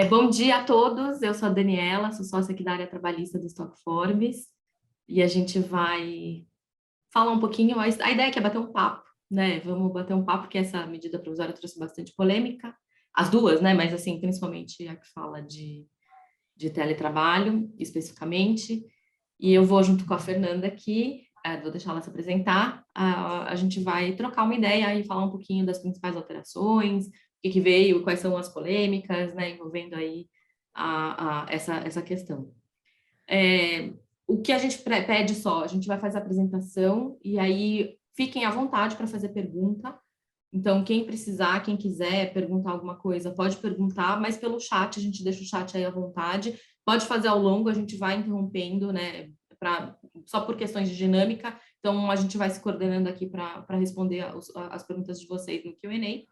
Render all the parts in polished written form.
Bom dia a todos, eu sou a Daniela, sou sócia aqui da área trabalhista do Stock Forbes e a gente vai falar um pouquinho, a ideia aqui é bater um papo, né? Vamos bater um papo, porque essa medida provisória trouxe bastante polêmica, as duas, né? Mas assim, principalmente a que fala de teletrabalho, especificamente, e eu vou junto com a Fernanda aqui, vou deixar ela se apresentar, a gente vai trocar uma ideia e falar um pouquinho das principais alterações, o que veio, quais são as polêmicas, né, envolvendo aí essa questão. O que a gente pede só, a gente vai fazer a apresentação e aí fiquem à vontade para fazer pergunta. Então, quem precisar, quem quiser perguntar alguma coisa, pode perguntar, mas pelo chat, a gente deixa o chat aí à vontade. Pode fazer ao longo, a gente vai interrompendo, né, só por questões de dinâmica. Então, a gente vai se coordenando aqui para responder as perguntas de vocês no Q&A.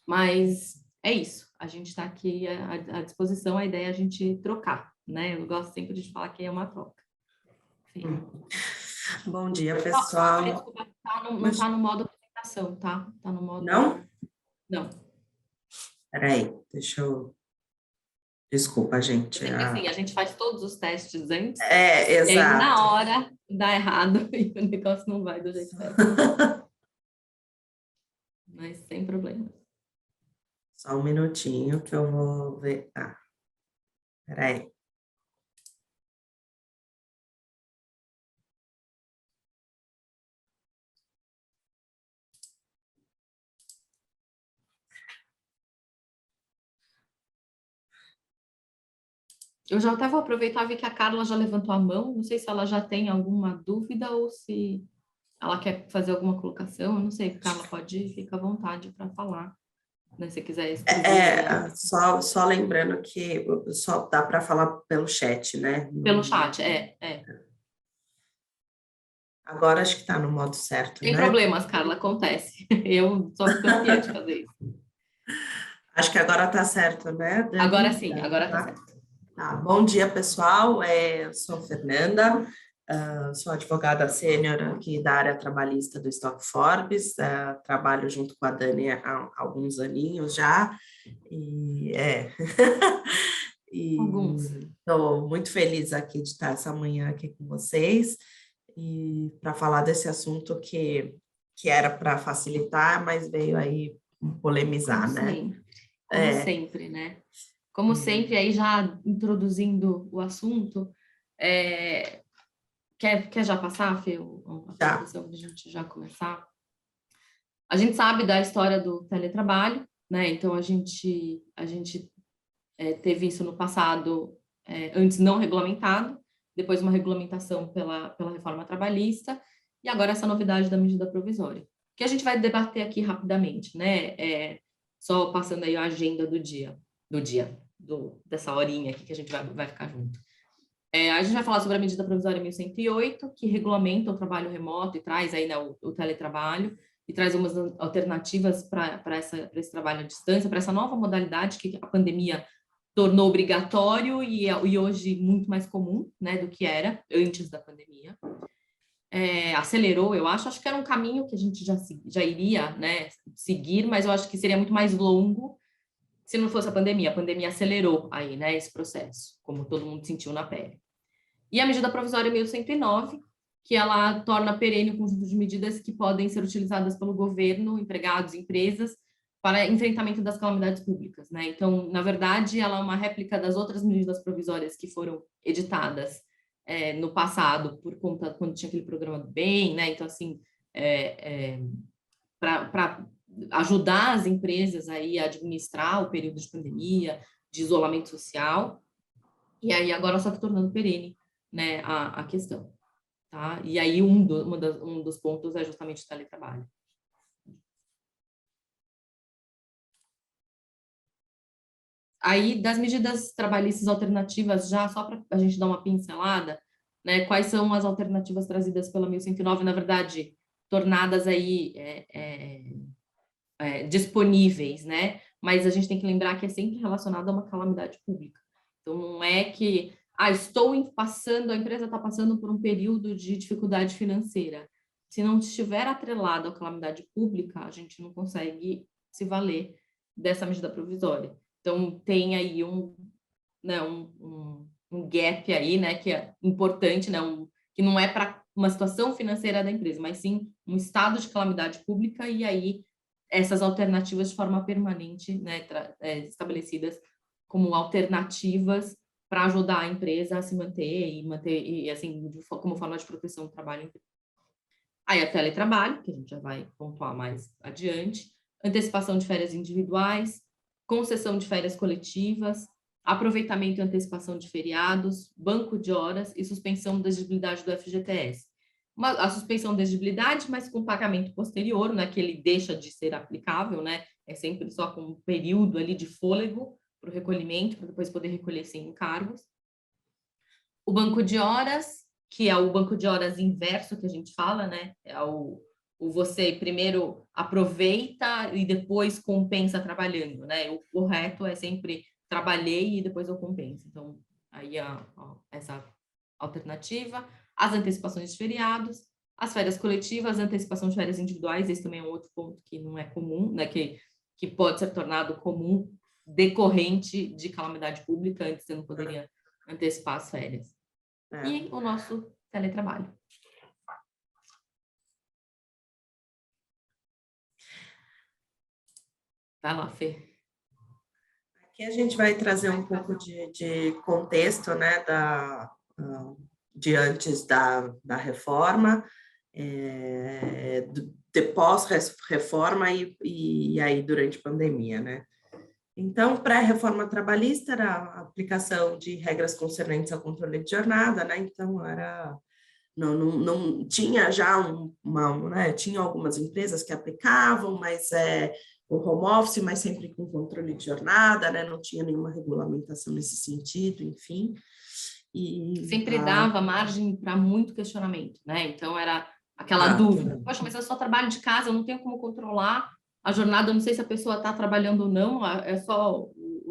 Mas é isso, a gente está aqui à disposição, a ideia é a gente trocar, né? Eu gosto sempre de falar que é uma troca. Bom dia, pessoal. Desculpa, não está no modo apresentação, tá? Está no modo... Não? Não. Peraí, deixa eu... Desculpa, gente. Sempre assim, a gente faz todos os testes antes. Exato. E aí, na hora, dá errado e o negócio não vai do jeito certo. Mas sem problema. Só um minutinho que eu vou ver. Peraí. Eu já até vou aproveitar e ver que a Carla já levantou a mão. Não sei se ela já tem alguma dúvida ou se ela quer fazer alguma colocação. Eu não sei, Carla, pode ficar à vontade para falar, né? Se quiser escrever. Só lembrando que só dá para falar pelo chat, né? Pelo chat, Agora acho que está no modo certo, Tem né? problemas, Carla, acontece. Eu sou campeã de fazer isso. Acho que agora está certo, né, Dani? Agora sim, agora está certo. Bom dia, pessoal. Eu sou Fernanda, sou advogada sênior aqui da área trabalhista do Stock Forbes, trabalho junto com a Dani há alguns aninhos já, e estou muito feliz aqui de estar essa manhã aqui com vocês, e para falar desse assunto que era para facilitar, mas veio aí polemizar, Como né? sempre. Como sempre, né? Como sempre, aí já introduzindo o assunto, quer já passar, Fê, a apresentação para a gente já começar? A gente sabe da história do teletrabalho, né? Então, a gente teve isso no passado, antes não regulamentado, depois uma regulamentação pela reforma trabalhista, e agora essa novidade da medida provisória, que a gente vai debater aqui rapidamente, né? Só passando aí a agenda dessa horinha aqui que a gente vai ficar junto. A gente vai falar sobre a medida provisória 1108, que regulamenta o trabalho remoto e traz aí, né, o teletrabalho, e traz umas alternativas para esse trabalho à distância, para essa nova modalidade que a pandemia tornou obrigatório e hoje muito mais comum, né, do que era antes da pandemia. Acelerou, eu acho que era um caminho que a gente já iria, né, seguir, mas eu acho que seria muito mais longo se não fosse a pandemia. A pandemia acelerou aí, né, esse processo, como todo mundo sentiu na pele. E a medida provisória 1109, que ela torna perene um conjunto de medidas que podem ser utilizadas pelo governo, empregados, empresas, para enfrentamento das calamidades públicas, né? Então, na verdade, ela é uma réplica das outras medidas provisórias que foram editadas no passado, por conta, quando tinha aquele programa do bem, né? Então, assim, para ajudar as empresas aí a administrar o período de pandemia, de isolamento social, e aí agora só que tornando perene, né, a questão, tá? E aí um dos pontos é justamente o teletrabalho. Aí, das medidas trabalhistas alternativas, já só para a gente dar uma pincelada, né, quais são as alternativas trazidas pela 1109, na verdade, tornadas aí disponíveis, né? Mas a gente tem que lembrar que é sempre relacionado a uma calamidade pública. Então, não é que, a empresa está passando por um período de dificuldade financeira. Se não estiver atrelado à calamidade pública, a gente não consegue se valer dessa medida provisória. Então, tem aí né, um gap aí, né, que é importante, né, que não é para uma situação financeira da empresa, mas sim um estado de calamidade pública, e aí essas alternativas de forma permanente, né, estabelecidas como alternativas para ajudar a empresa a se manter e assim, como forma de proteção do trabalho. Aí a teletrabalho, que a gente já vai pontuar mais adiante, antecipação de férias individuais, concessão de férias coletivas, aproveitamento e antecipação de feriados, banco de horas e suspensão da exigibilidade do FGTS. A suspensão da exigibilidade, mas com pagamento posterior, né, que ele deixa de ser aplicável, né, é sempre só com um período ali de fôlego para o recolhimento, para depois poder recolher sem encargos. O banco de horas, que é o banco de horas inverso que a gente fala, né? É o você primeiro aproveita e depois compensa trabalhando, né? O correto é sempre trabalhei e depois eu compenso. Então, aí essa alternativa. As antecipações de feriados, as férias coletivas, a antecipação de férias individuais, esse também é um outro ponto que não é comum, né? Que pode ser tornado comum decorrente de calamidade pública, antes você não poderia antecipar as férias. E o nosso teletrabalho. Vai lá, Fê. Aqui a gente vai trazer um pouco de contexto, né, de antes da reforma, de pós-reforma e aí durante a pandemia, né? Então, pré-reforma trabalhista era a aplicação de regras concernentes ao controle de jornada, né? Então, não tinha já né? Tinha algumas empresas que aplicavam, mas o home office, mas sempre com controle de jornada, né? Não tinha nenhuma regulamentação nesse sentido, enfim. Sempre dava margem para muito questionamento, né? Então, era aquela dúvida. Poxa, mas eu só trabalho de casa, eu não tenho como controlar a jornada, eu não sei se a pessoa está trabalhando ou não, é só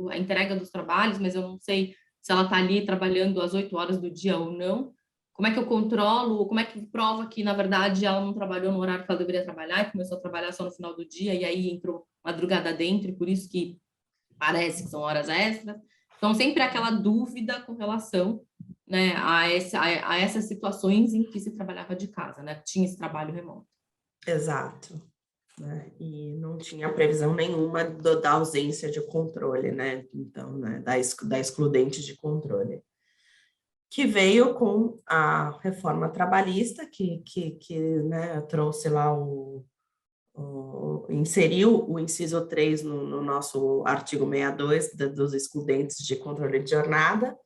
a entrega dos trabalhos, mas eu não sei se ela está ali trabalhando às 8 horas do dia ou não. Como é que eu controlo? Como é que prova que, na verdade, ela não trabalhou no horário que ela deveria trabalhar e começou a trabalhar só no final do dia, e aí entrou madrugada dentro, e por isso que parece que são horas extras. Então, sempre aquela dúvida com relação, né, a essas situações em que se trabalhava de casa, né? Tinha esse trabalho remoto. Exato. Né? E não tinha previsão nenhuma da ausência de controle, né? Então, né, da excludente de controle. Que veio com a reforma trabalhista, que né, trouxe lá inseriu o inciso 3 no nosso artigo 62 dos excludentes de controle de jornada,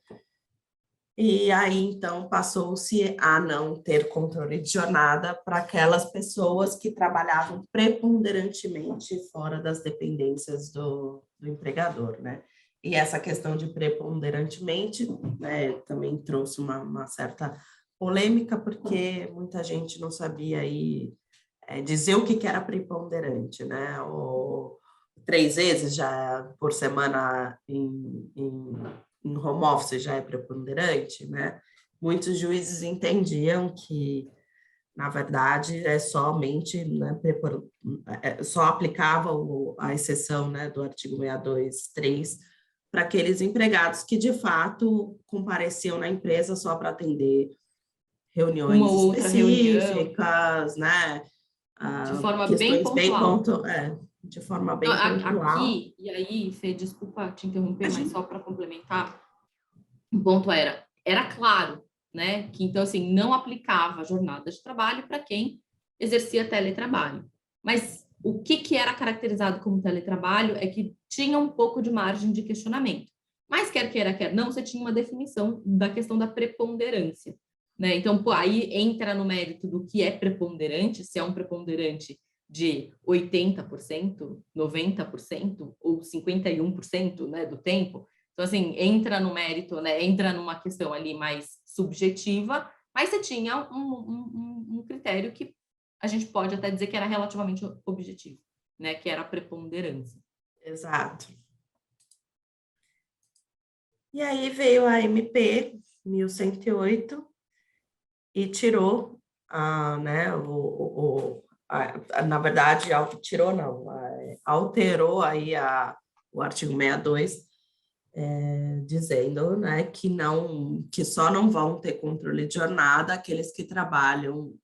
e aí, então, passou-se a não ter controle de jornada para aquelas pessoas que trabalhavam preponderantemente fora das dependências do empregador, né? E essa questão de preponderantemente, né, também trouxe uma certa polêmica, porque muita gente não sabia aí dizer o que era preponderante, né? Ou 3 vezes já por semana em home office já é preponderante, né? Muitos juízes entendiam que, na verdade, somente, né, só aplicava a exceção, né, do artigo 62.3 para aqueles empregados que, de fato, compareciam na empresa só para atender reuniões uma ou outra específicas, reunião, né? de forma bem Questões pontual. de forma bem pontual. Aqui, e aí, Fê, desculpa te interromper, mas só para complementar, o ponto era claro, né, que então assim não aplicava jornada de trabalho para quem exercia teletrabalho. Mas o que era caracterizado como teletrabalho é que tinha um pouco de margem de questionamento. Mas quer queira, quer não, você tinha uma definição da questão da preponderância, né? Então, pô, aí entra no mérito do que é preponderante, se é um preponderante de 80%, 90% ou 51%, né, do tempo. Então, assim, entra no mérito, né? Entra numa questão ali mais subjetiva, mas você tinha um critério que a gente pode até dizer que era relativamente objetivo, né? Que era a preponderância. Exato. E aí veio a MP 1108 e tirou, né, na verdade, tirou não, alterou aí o artigo 62, dizendo, né, que só não vão ter controle de jornada aqueles que trabalham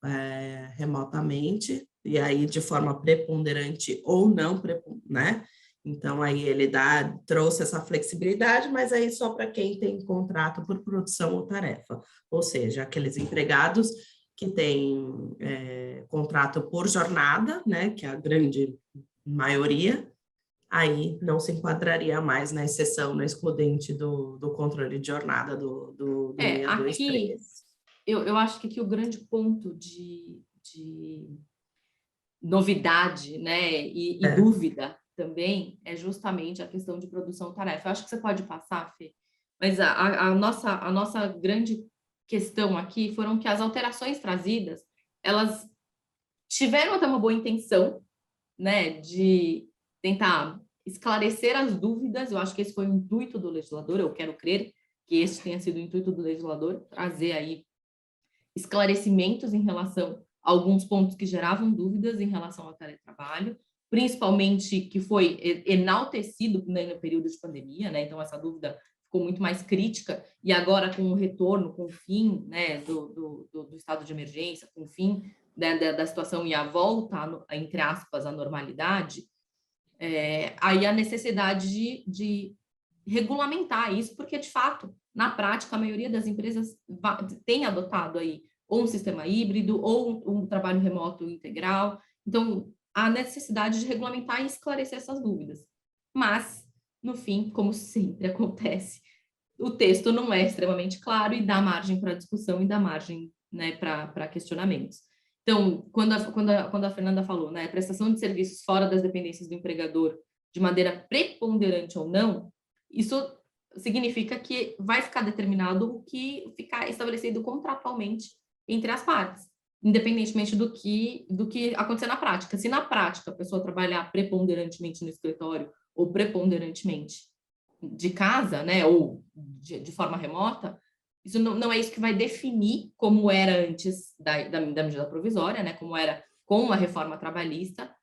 remotamente, e aí de forma preponderante ou não, né? Então, aí ele trouxe essa flexibilidade, mas aí só para quem tem contrato por produção ou tarefa, ou seja, aqueles empregados que têm contrato por jornada, né, que é a grande maioria, aí não se enquadraria mais na exceção, no excludente do controle de jornada do 623. Aqui, eu acho que aqui o grande ponto de novidade, né, e dúvida também é justamente a questão de produção-tarefa. Eu acho que você pode passar, Fê, mas a nossa grande questão aqui foram que as alterações trazidas, elas tiveram até uma boa intenção, né, de tentar esclarecer as dúvidas. Eu acho que esse foi o intuito do legislador, eu quero crer que esse tenha sido o intuito do legislador, trazer aí esclarecimentos em relação a alguns pontos que geravam dúvidas em relação ao teletrabalho, principalmente que foi enaltecido, né, no período de pandemia, né? Então essa dúvida ficou muito mais crítica, e agora com o retorno, com o fim, né, do estado de emergência, com o fim, né, da situação e a volta, entre aspas, à normalidade, aí a necessidade de regulamentar isso, porque, de fato, na prática, a maioria das empresas tem adotado aí ou um sistema híbrido ou um trabalho remoto integral. Então, há necessidade de regulamentar e esclarecer essas dúvidas. Mas, no fim, como sempre acontece, o texto não é extremamente claro e dá margem para discussão e dá margem, né, para questionamentos. Então, quando a Fernanda falou, né, prestação de serviços fora das dependências do empregador de maneira preponderante ou não, isso significa que vai ficar determinado o que ficar estabelecido contratualmente entre as partes, independentemente do que acontecer na prática. Se na prática a pessoa trabalhar preponderantemente no escritório ou preponderantemente de casa, né, ou de forma remota, isso não é isso que vai definir como era antes da medida provisória, né, como era com a reforma trabalhista,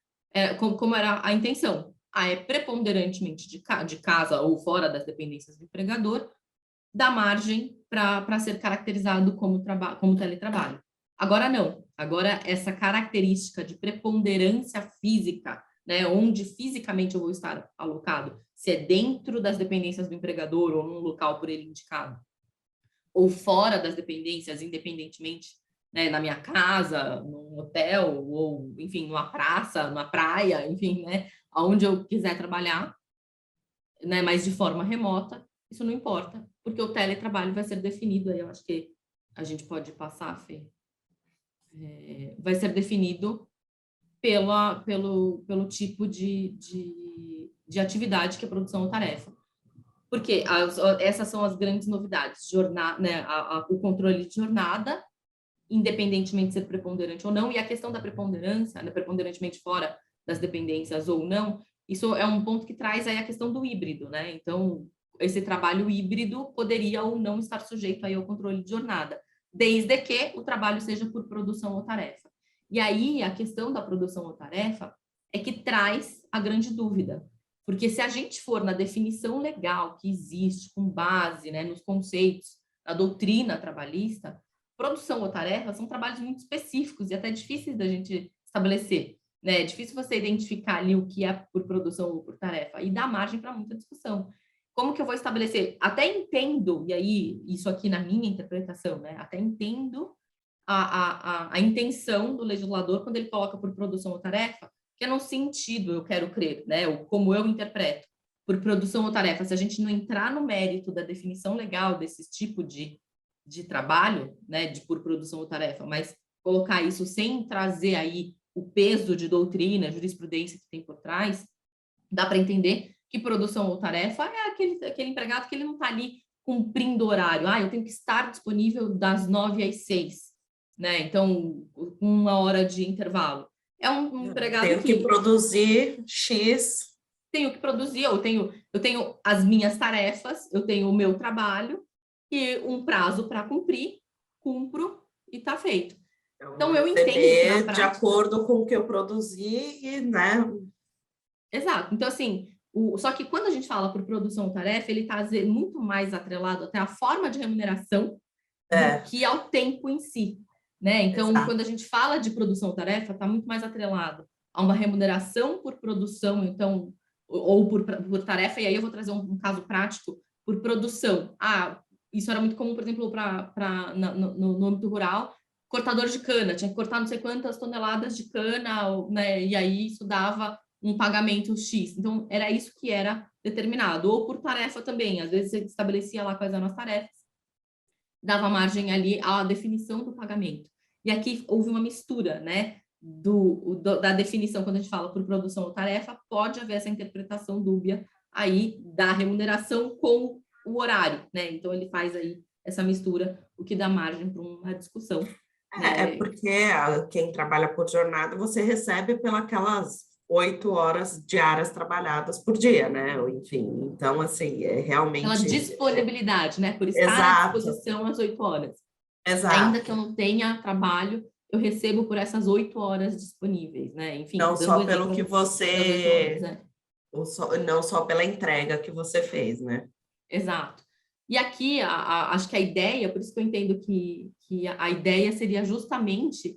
como era a intenção. É preponderantemente de casa ou fora das dependências do empregador, dá margem para ser caracterizado como teletrabalho. Agora não, agora essa característica de preponderância física, né, onde fisicamente eu vou estar alocado, se é dentro das dependências do empregador ou num local por ele indicado, ou fora das dependências, independentemente, né, na minha casa, num hotel, ou, enfim, numa praça, numa praia, enfim, né, aonde eu quiser trabalhar, né, mas de forma remota, isso não importa, porque o teletrabalho vai ser definido, aí eu acho que a gente pode passar, Fê, vai ser definido pelo tipo de atividade que é produção ou tarefa. Porque essas são as grandes novidades, né, o controle de jornada, independentemente de ser preponderante ou não, e a questão da preponderância, né, preponderantemente fora das dependências ou não, isso é um ponto que traz aí a questão do híbrido, né? Então, esse trabalho híbrido poderia ou não estar sujeito aí ao controle de jornada, desde que o trabalho seja por produção ou tarefa. E aí, a questão da produção ou tarefa é que traz a grande dúvida, porque se a gente for na definição legal que existe, com base, né, nos conceitos da doutrina trabalhista, produção ou tarefa são trabalhos muito específicos e até difíceis da gente estabelecer, né? É difícil você identificar ali o que é por produção ou por tarefa e dá margem para muita discussão. Como que eu vou estabelecer? Até entendo, e aí, isso aqui na minha interpretação, né? Até entendo a intenção do legislador quando ele coloca por produção ou tarefa, que é no sentido, eu quero crer, né? Ou como eu interpreto, por produção ou tarefa. Se a gente não entrar no mérito da definição legal desse tipo de trabalho, né, por produção ou tarefa, mas colocar isso sem trazer aí o peso de doutrina, jurisprudência que tem por trás, dá para entender que produção ou tarefa é aquele empregado que ele não está ali cumprindo horário. Eu tenho que estar disponível das 9 às 6, né? Então, com 1 hora de intervalo. É um empregado tenho que produzir X. Tenho que produzir, eu tenho as minhas tarefas, eu tenho o meu trabalho e um prazo para cumprir, cumpro e está feito. Então, eu entendo que na prática, de acordo com o que eu produzi, né? Exato. Então, assim, Só que quando a gente fala por produção ou tarefa, ele está muito mais atrelado até à forma de remuneração do que ao tempo em si, né? Então, exato. quando a gente fala de produção ou tarefa, está muito mais atrelado a uma remuneração por produção, então, ou por tarefa, e aí eu vou trazer um caso prático, por produção. Isso era muito comum, por exemplo, no âmbito rural, cortador de cana, tinha que cortar não sei quantas toneladas de cana, né? E aí isso dava um pagamento X. Então, era isso que era determinado. Ou por tarefa também. Às vezes, você estabelecia lá quais eram as tarefas, dava margem ali à definição do pagamento. E aqui houve uma mistura, né? Da definição, quando a gente fala por produção ou tarefa, pode haver essa interpretação dúbia aí da remuneração com o horário, né? Então, ele faz aí essa mistura, o que dá margem para uma discussão. É porque quem trabalha por jornada, você recebe pelas 8 horas diárias trabalhadas por dia, né? Enfim, então, assim, realmente... Aquela disponibilidade, né? Por estar à Exato, disposição às 8 horas. Ainda que eu exato. não tenha trabalho, eu recebo por essas 8 horas disponíveis, né? Enfim, Não dando o só pelo exemplo que das 8 horas, você... né? Não só pela entrega que você fez, né? Exato. E aqui, acho que a ideia, por isso que eu entendo que a ideia seria justamente,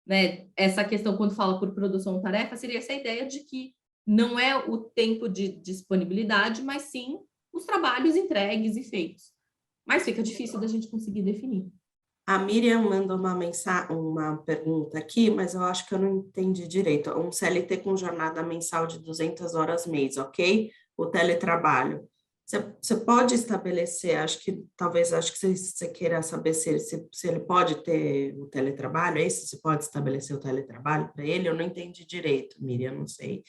né, essa questão, quando fala por produção ou tarefa, seria essa ideia de que não é o tempo de disponibilidade, mas sim os trabalhos entregues e feitos. Mas fica difícil da gente conseguir definir. A Miriam mandou uma pergunta aqui, mas eu acho que eu não entendi direito. Um CLT com jornada mensal de 200 horas mês, ok? O teletrabalho. Você pode estabelecer, acho que você queira saber se ele pode ter o teletrabalho, é isso? Você pode estabelecer o teletrabalho para ele? Eu não entendi direito, Miriam, não sei.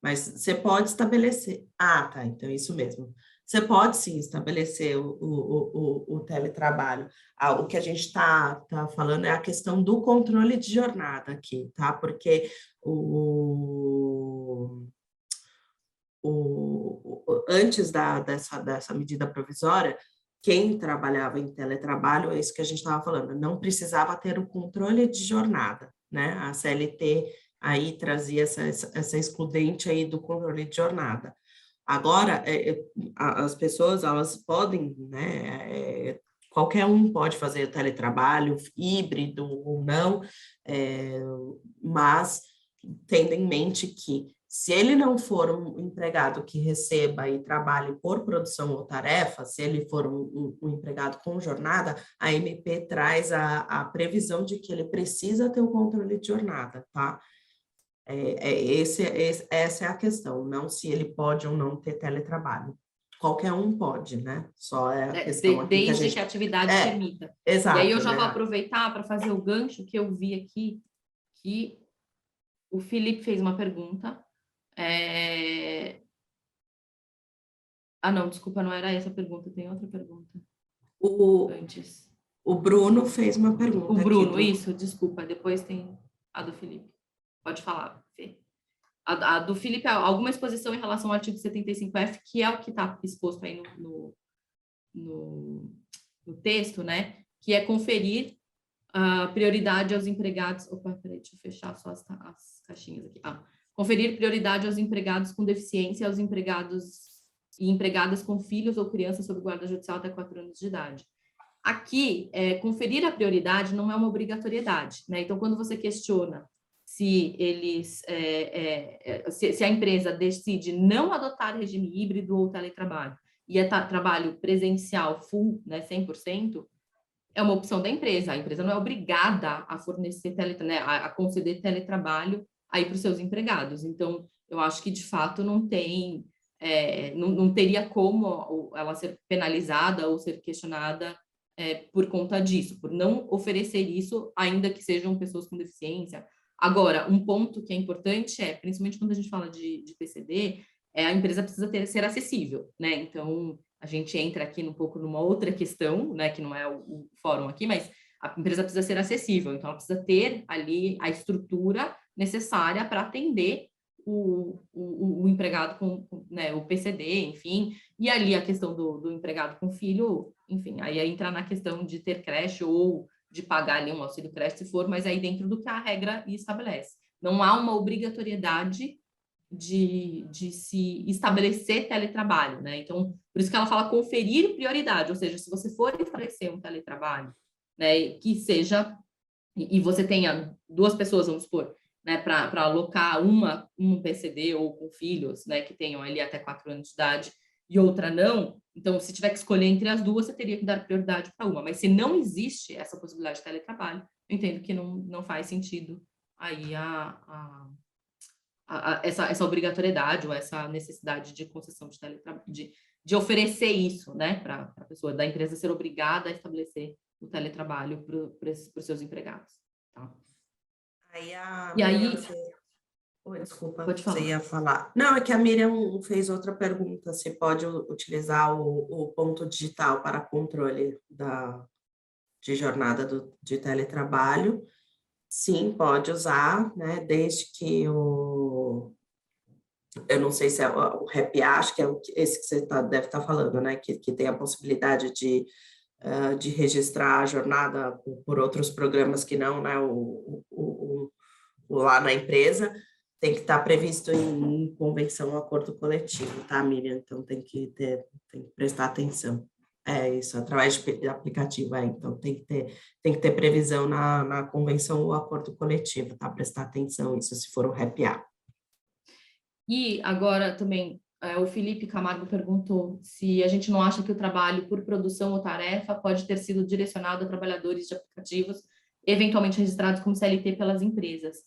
Mas você pode estabelecer. Ah, tá, então é isso mesmo. Você pode sim estabelecer o teletrabalho. O que a gente está falando é a questão do controle de jornada aqui, tá? Porque antes dessa medida provisória, quem trabalhava em teletrabalho, é isso que a gente estava falando, não precisava ter o controle de jornada, né? A CLT aí trazia essa excludente aí do controle de jornada. Agora, as pessoas, elas podem, né, qualquer um pode fazer teletrabalho, híbrido ou não, mas tendo em mente que, se ele não for um empregado que receba e trabalhe por produção ou tarefa, se ele for um empregado com jornada, a MP traz a previsão de que ele precisa ter o controle de jornada, tá? Essa é a questão, não se ele pode ou não ter teletrabalho. Qualquer um pode, né? Só é a questão aqui que a Desde gente... que a atividade permita. E aí eu Exato, já vou né? aproveitar para fazer o gancho que eu vi aqui, que o Felipe fez uma pergunta. Não, desculpa, não era essa a pergunta, tem outra pergunta O, antes. o Bruno fez uma O pergunta aqui. Bruno, isso, desculpa, depois tem a do Felipe. Pode falar, Fê. A do Felipe, alguma exposição em relação ao artigo 75F, que é o que está exposto aí no texto, né? Que é conferir a prioridade aos empregados. Opa, peraí, deixa eu fechar só as caixinhas aqui. Conferir prioridade aos empregados com deficiência e aos empregados e empregadas com filhos ou crianças sob guarda judicial até 4 anos de idade. Aqui, conferir a prioridade não é uma obrigatoriedade, né? Então, quando você questiona se eles, se a empresa decide não adotar regime híbrido ou teletrabalho e trabalho presencial full, né, 100%, é uma opção da empresa. A empresa não é obrigada a fornecer né, a conceder teletrabalho aí para os seus empregados. Então, eu acho que de fato não tem, não teria como ela ser penalizada ou ser questionada por conta disso, por não oferecer isso, ainda que sejam pessoas com deficiência. Agora, um ponto que é importante principalmente quando a gente fala de PCD, a empresa precisa ser acessível, né? Então, a gente entra aqui um pouco numa outra questão, né, que não é o fórum aqui, mas a empresa precisa ser acessível, então ela precisa ter ali a estrutura necessária para atender o empregado com né, o PCD, enfim, e ali a questão do empregado com filho, enfim, aí entra na questão de ter creche ou de pagar ali um auxílio creche se for, mas aí dentro do que a regra estabelece. Não há uma obrigatoriedade de se estabelecer teletrabalho, né? Então, por isso que ela fala conferir prioridade, ou seja, se você for estabelecer um teletrabalho, né, que seja, e você tenha duas pessoas, vamos supor, né, para alocar um PCD ou com filhos, né, que tenham ali até 4 anos de idade, e outra não, então, se tiver que escolher entre as duas, você teria que dar prioridade para uma. Mas se não existe essa possibilidade de teletrabalho, eu entendo que não faz sentido aí essa obrigatoriedade ou essa necessidade de concessão de teletrabalho, de oferecer isso, né, para a pessoa, da empresa ser obrigada a estabelecer o teletrabalho para os seus empregados. Tá? Aí a E Miriam aí, fez... Oi, desculpa, pode você falar. ia falar. Não, é que a Miriam fez outra pergunta, se pode utilizar o ponto digital para controle de jornada de teletrabalho. Sim, pode usar, né, desde que eu não sei se é o Happy, acho que é esse que você deve estar falando, né, que tem a possibilidade de registrar a jornada por outros programas que não, né, lá na empresa, tem que estar previsto em convenção ou acordo coletivo, tá, Miriam? Então tem que prestar atenção. É isso, através de aplicativo, então tem que ter previsão na convenção ou acordo coletivo, tá? Prestar atenção isso, se for o Happy Hour. E agora também, o Felipe Camargo perguntou se a gente não acha que o trabalho por produção ou tarefa pode ter sido direcionado a trabalhadores de aplicativos, eventualmente registrados como CLT pelas empresas.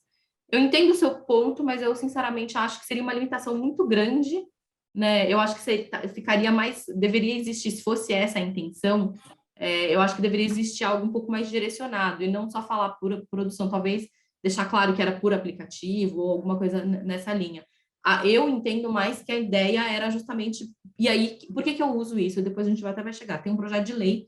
Eu entendo o seu ponto, mas eu sinceramente acho que seria uma limitação muito grande, né? Eu acho que ficaria mais, deveria existir, se fosse essa a intenção, eu acho que deveria existir algo um pouco mais direcionado e não só falar por produção, talvez deixar claro que era por aplicativo ou alguma coisa nessa linha. Eu entendo mais que a ideia era justamente. E aí, por que eu uso isso? Depois a gente até vai chegar. Tem um projeto de lei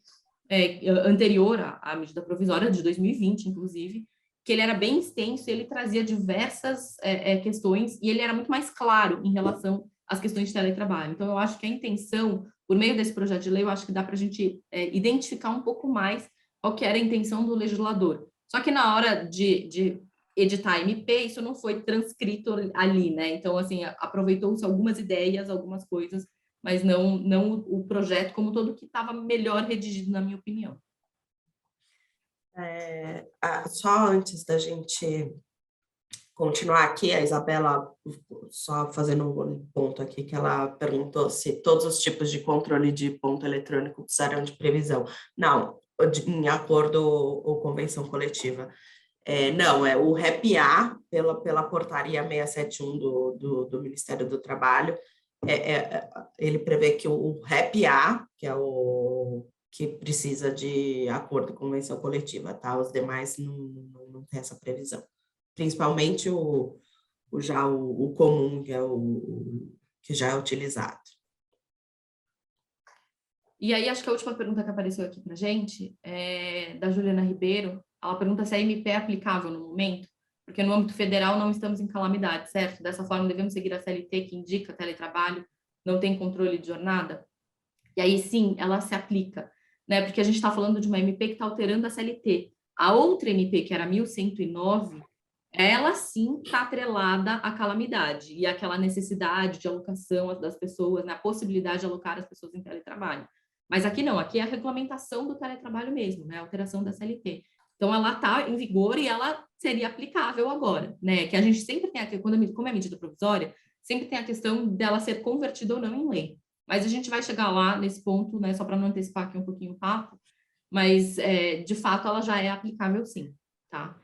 anterior à medida provisória, de 2020, inclusive, que ele era bem extenso e ele trazia diversas questões e ele era muito mais claro em relação às questões de teletrabalho. Então, eu acho que a intenção, por meio desse projeto de lei, eu acho que dá para a gente identificar um pouco mais qual que era a intenção do legislador. Só que na hora de editar MP, isso não foi transcrito ali, né? Então, assim, aproveitou-se algumas ideias, algumas coisas, mas não o projeto como todo, que estava melhor redigido, na minha opinião. Só antes da gente continuar aqui, a Isabela, só fazendo um ponto aqui, que ela perguntou se todos os tipos de controle de ponto eletrônico precisariam de previsão. Não, em acordo ou convenção coletiva. Não, é o REPA, pela portaria 671 do Ministério do Trabalho, ele prevê que o REPA, que é o que precisa de acordo com convenção coletiva, tá? Os demais não tem essa previsão. Principalmente o comum, que é o que já é utilizado. E aí, acho que a última pergunta que apareceu aqui para a gente é da Juliana Ribeiro. Ela pergunta se a MP é aplicável no momento, porque no âmbito federal não estamos em calamidade, certo? Dessa forma, devemos seguir a CLT, que indica teletrabalho, não tem controle de jornada? E aí, sim, ela se aplica, né? Porque a gente está falando de uma MP que está alterando a CLT. A outra MP, que era 1109, ela sim está atrelada à calamidade e àquela necessidade de alocação das pessoas, na possibilidade de alocar as pessoas em teletrabalho. Mas aqui não, aqui é a regulamentação do teletrabalho mesmo, né? A alteração da CLT. Então, ela está em vigor e ela seria aplicável agora, né? Que a gente sempre tem, como é medida provisória, sempre tem a questão dela ser convertida ou não em lei. Mas a gente vai chegar lá nesse ponto, né? Só para não antecipar aqui um pouquinho o papo, mas, de fato, ela já é aplicável sim, tá?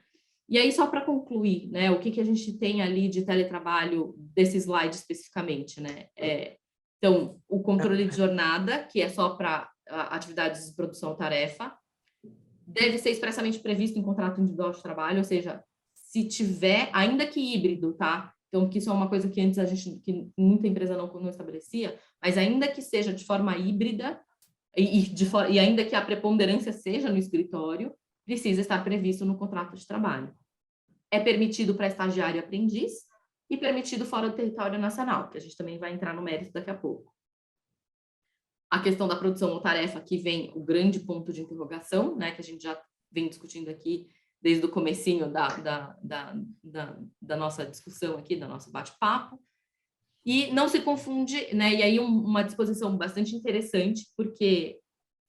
E aí, só para concluir, né? O que a gente tem ali de teletrabalho desse slide especificamente, né? Então, o controle de jornada, que é só para atividades de produção ou tarefa, deve ser expressamente previsto em contrato individual de trabalho, ou seja, se tiver, ainda que híbrido, tá? Então, que isso é uma coisa que antes que muita empresa não estabelecia, mas ainda que seja de forma híbrida, e ainda que a preponderância seja no escritório, precisa estar previsto no contrato de trabalho. É permitido para estagiário e aprendiz, e permitido fora do território nacional, que a gente também vai entrar no mérito daqui a pouco. A questão da produção ou tarefa, que vem o grande ponto de interrogação, né, que a gente já vem discutindo aqui desde o comecinho da nossa discussão aqui, da nosso bate-papo, E não se confunde, né? E aí uma disposição bastante interessante, porque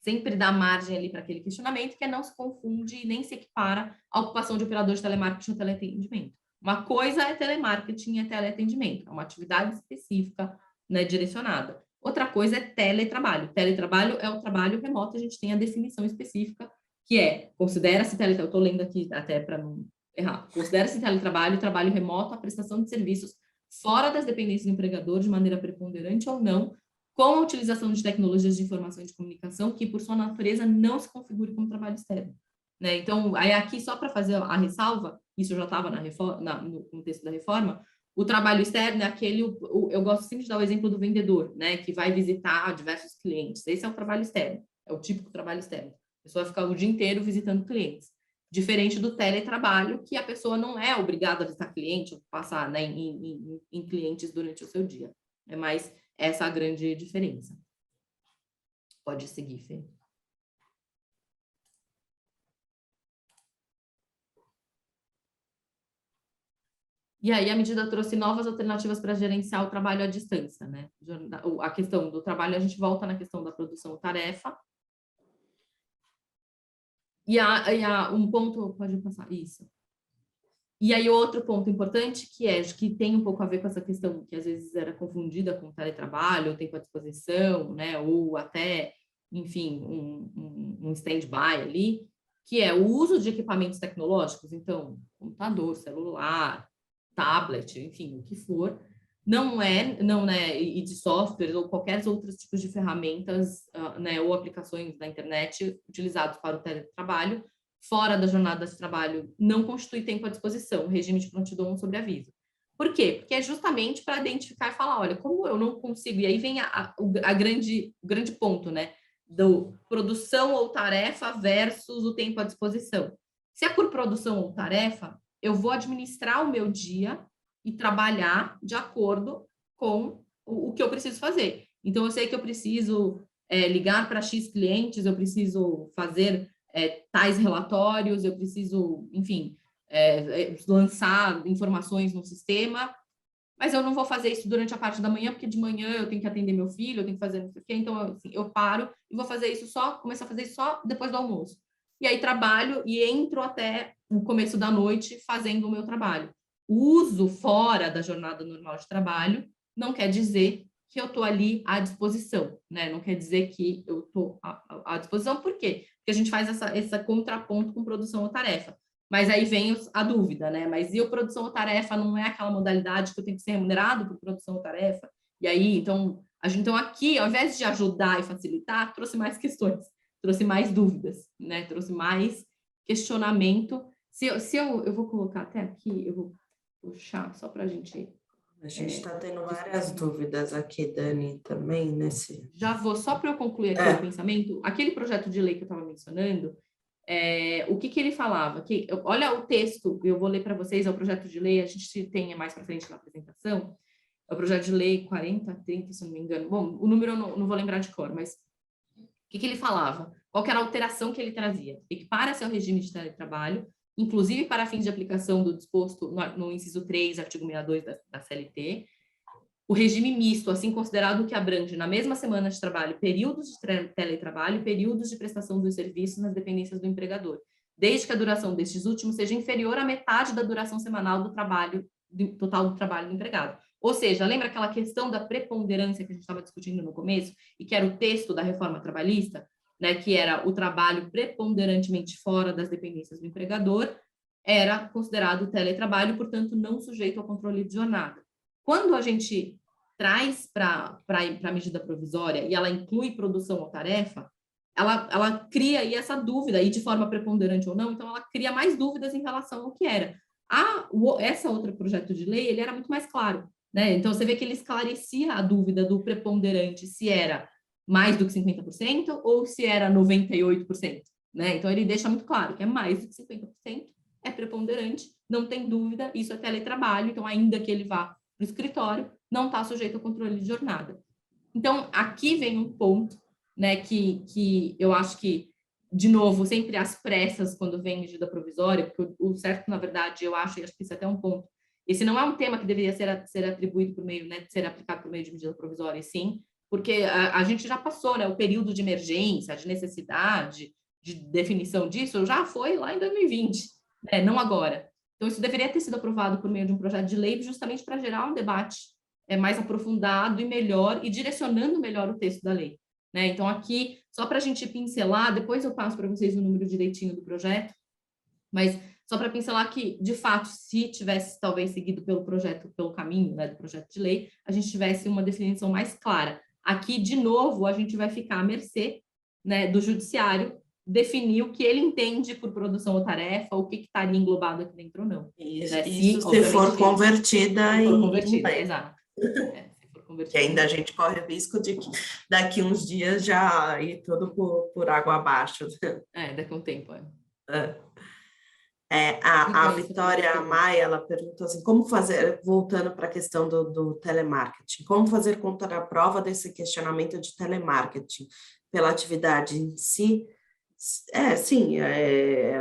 sempre dá margem ali para aquele questionamento, que é não se confunde e nem se equipara a ocupação de operador de telemarketing ou teleatendimento. Uma coisa é telemarketing e teleatendimento, é uma atividade específica, né, direcionada. Outra coisa é teletrabalho. Teletrabalho é o trabalho remoto, a gente tem a definição específica, que é, considera-se teletrabalho, eu estou lendo aqui até para não errar, considera-se teletrabalho, trabalho remoto, a prestação de serviços fora das dependências do empregador, de maneira preponderante ou não, com a utilização de tecnologias de informação e de comunicação que, por sua natureza, não se configure como trabalho externo. Né? Então, aí aqui, só para fazer a ressalva, isso já estava no texto da reforma, o trabalho externo é aquele, eu gosto sempre de dar o exemplo do vendedor, né, que vai visitar diversos clientes. Esse é o trabalho externo, é o típico trabalho externo. A pessoa vai ficar o dia inteiro visitando clientes. Diferente do teletrabalho, que a pessoa não é obrigada a visitar cliente ou passar, né, em clientes durante o seu dia. É mais essa a grande diferença. Pode seguir, Fê. E aí a medida trouxe novas alternativas para gerenciar o trabalho à distância, né? A questão do trabalho, a gente volta na questão da produção-tarefa. Um ponto, pode passar, isso. E aí outro ponto importante, que tem um pouco a ver com essa questão que às vezes era confundida com teletrabalho, tempo à disposição, né? Ou até, enfim, um stand-by ali, que é o uso de equipamentos tecnológicos, então, computador, celular, tablet, enfim, o que for, não, né, e de software ou qualquer outros tipos de ferramentas, né, ou aplicações da internet utilizados para o teletrabalho, fora da jornada de trabalho, não constitui tempo à disposição, regime de prontidão sobre aviso. Por quê? Porque é justamente para identificar e falar, olha, como eu não consigo, e aí vem o grande ponto, né, do produção ou tarefa versus o tempo à disposição. Se é por produção ou tarefa, eu vou administrar o meu dia e trabalhar de acordo com o que eu preciso fazer. Então, eu sei que eu preciso ligar para X clientes, eu preciso fazer tais relatórios, eu preciso, enfim, lançar informações no sistema, mas eu não vou fazer isso durante a parte da manhã, porque de manhã eu tenho que atender meu filho, eu tenho que fazer não sei o quê, então assim, eu paro e vou fazer isso começar a fazer isso só depois do almoço. E aí trabalho e entro até o começo da noite fazendo o meu trabalho. O uso fora da jornada normal de trabalho não quer dizer que eu estou ali à disposição, né? Não quer dizer que eu estou à disposição, por quê? Porque a gente faz essa contraponto com produção ou tarefa. Mas aí vem a dúvida, né? Mas e a produção ou tarefa não é aquela modalidade que eu tenho que ser remunerado por produção ou tarefa? E aí, então aqui, ao invés de ajudar e facilitar, trouxe mais questões, trouxe mais dúvidas, né? Trouxe mais questionamento. Eu vou colocar até aqui, eu vou puxar só para a gente. A gente está tendo várias dúvidas aqui, Dani, também nesse. Já vou, só para eu concluir aqui o pensamento, aquele projeto de lei que eu estava mencionando, o que ele falava? Olha o texto, eu vou ler para vocês, é o projeto de lei, a gente tem mais para frente na apresentação, é o projeto de lei 4030, se não me engano. Bom, o número eu não vou lembrar de cor, mas o que ele falava? Qual que era a alteração que ele trazia? Equipara-se ao regime de teletrabalho, inclusive para fins de aplicação do disposto no inciso 3, artigo 62 da CLT, o regime misto, assim considerado que abrange na mesma semana de trabalho períodos de teletrabalho e períodos de prestação dos serviços nas dependências do empregador, desde que a duração destes últimos seja inferior à metade da duração semanal do trabalho, total do trabalho do empregado. Ou seja, lembra aquela questão da preponderância que a gente estava discutindo no começo, e que era o texto da reforma trabalhista, né, que era o trabalho preponderantemente fora das dependências do empregador, era considerado teletrabalho, portanto, não sujeito ao controle de jornada. Quando a gente traz para a medida provisória e ela inclui produção ou tarefa, ela cria aí essa dúvida, e de forma preponderante ou não, então ela cria mais dúvidas em relação ao que era. Essa outra projeto de lei, ele era muito mais claro, né? Então você vê que ele esclarecia a dúvida do preponderante, se era mais do que 50% ou se era 98%, né? Então ele deixa muito claro que é mais do que 50%, é preponderante, não tem dúvida, isso é teletrabalho, então ainda que ele vá para o escritório, não está sujeito ao controle de jornada. Então, aqui vem um ponto, né, que eu acho que, de novo, sempre às pressas, quando vem medida provisória, porque o certo, na verdade, eu acho, e acho que isso é até um ponto esse não é um tema que deveria ser atribuído por meio, né, ser aplicado por meio de medida provisória, sim, porque a gente já passou, né, o período de emergência, de necessidade, de definição disso, já foi lá em 2020, né, não agora. Então, isso deveria ter sido aprovado por meio de um projeto de lei, justamente para gerar um debate mais aprofundado e melhor, e direcionando melhor o texto da lei. Né? Então, aqui, só para a gente pincelar, depois eu passo para vocês o número direitinho do projeto, mas só para pincelar que, de fato, se tivesse talvez seguido pelo projeto, pelo caminho, né, do projeto de lei, a gente tivesse uma definição mais clara. Aqui, de novo, a gente vai ficar à mercê, né, do judiciário definir o que ele entende por produção ou tarefa, o que estaria englobado aqui dentro ou não. Isso, Né? se for convertida em lei. Exato. Se for convertida. Que ainda a gente corre o risco de que daqui uns dias já ir tudo por água abaixo. Daqui a um tempo. A Vitória Maia, ela perguntou assim, como fazer, voltando para a questão do telemarketing, como fazer contraprova desse questionamento de telemarketing pela atividade em si? Sim,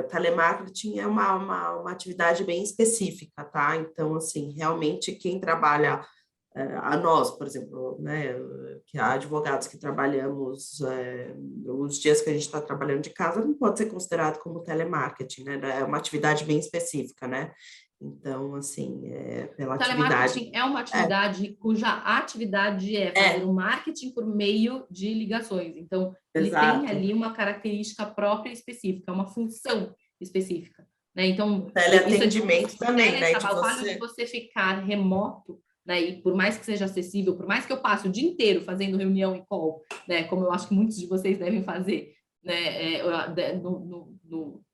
telemarketing é uma atividade bem específica, tá? Então, assim, realmente quem trabalha, a nós, por exemplo, né, que há advogados que trabalhamos, os dias que a gente está trabalhando de casa, não pode ser considerado como telemarketing, né? É uma atividade bem específica, né? Então, assim, pela atividade... Telemarketing é uma atividade cuja atividade é fazer o marketing por meio de ligações. Então, ele tem ali uma característica própria específica, uma função específica. Né? Então, teleatendimento também, né? O fato de você ficar remoto, né? E por mais que seja acessível, por mais que eu passe o dia inteiro fazendo reunião e call, né? Como eu acho que muitos de vocês devem fazer, né?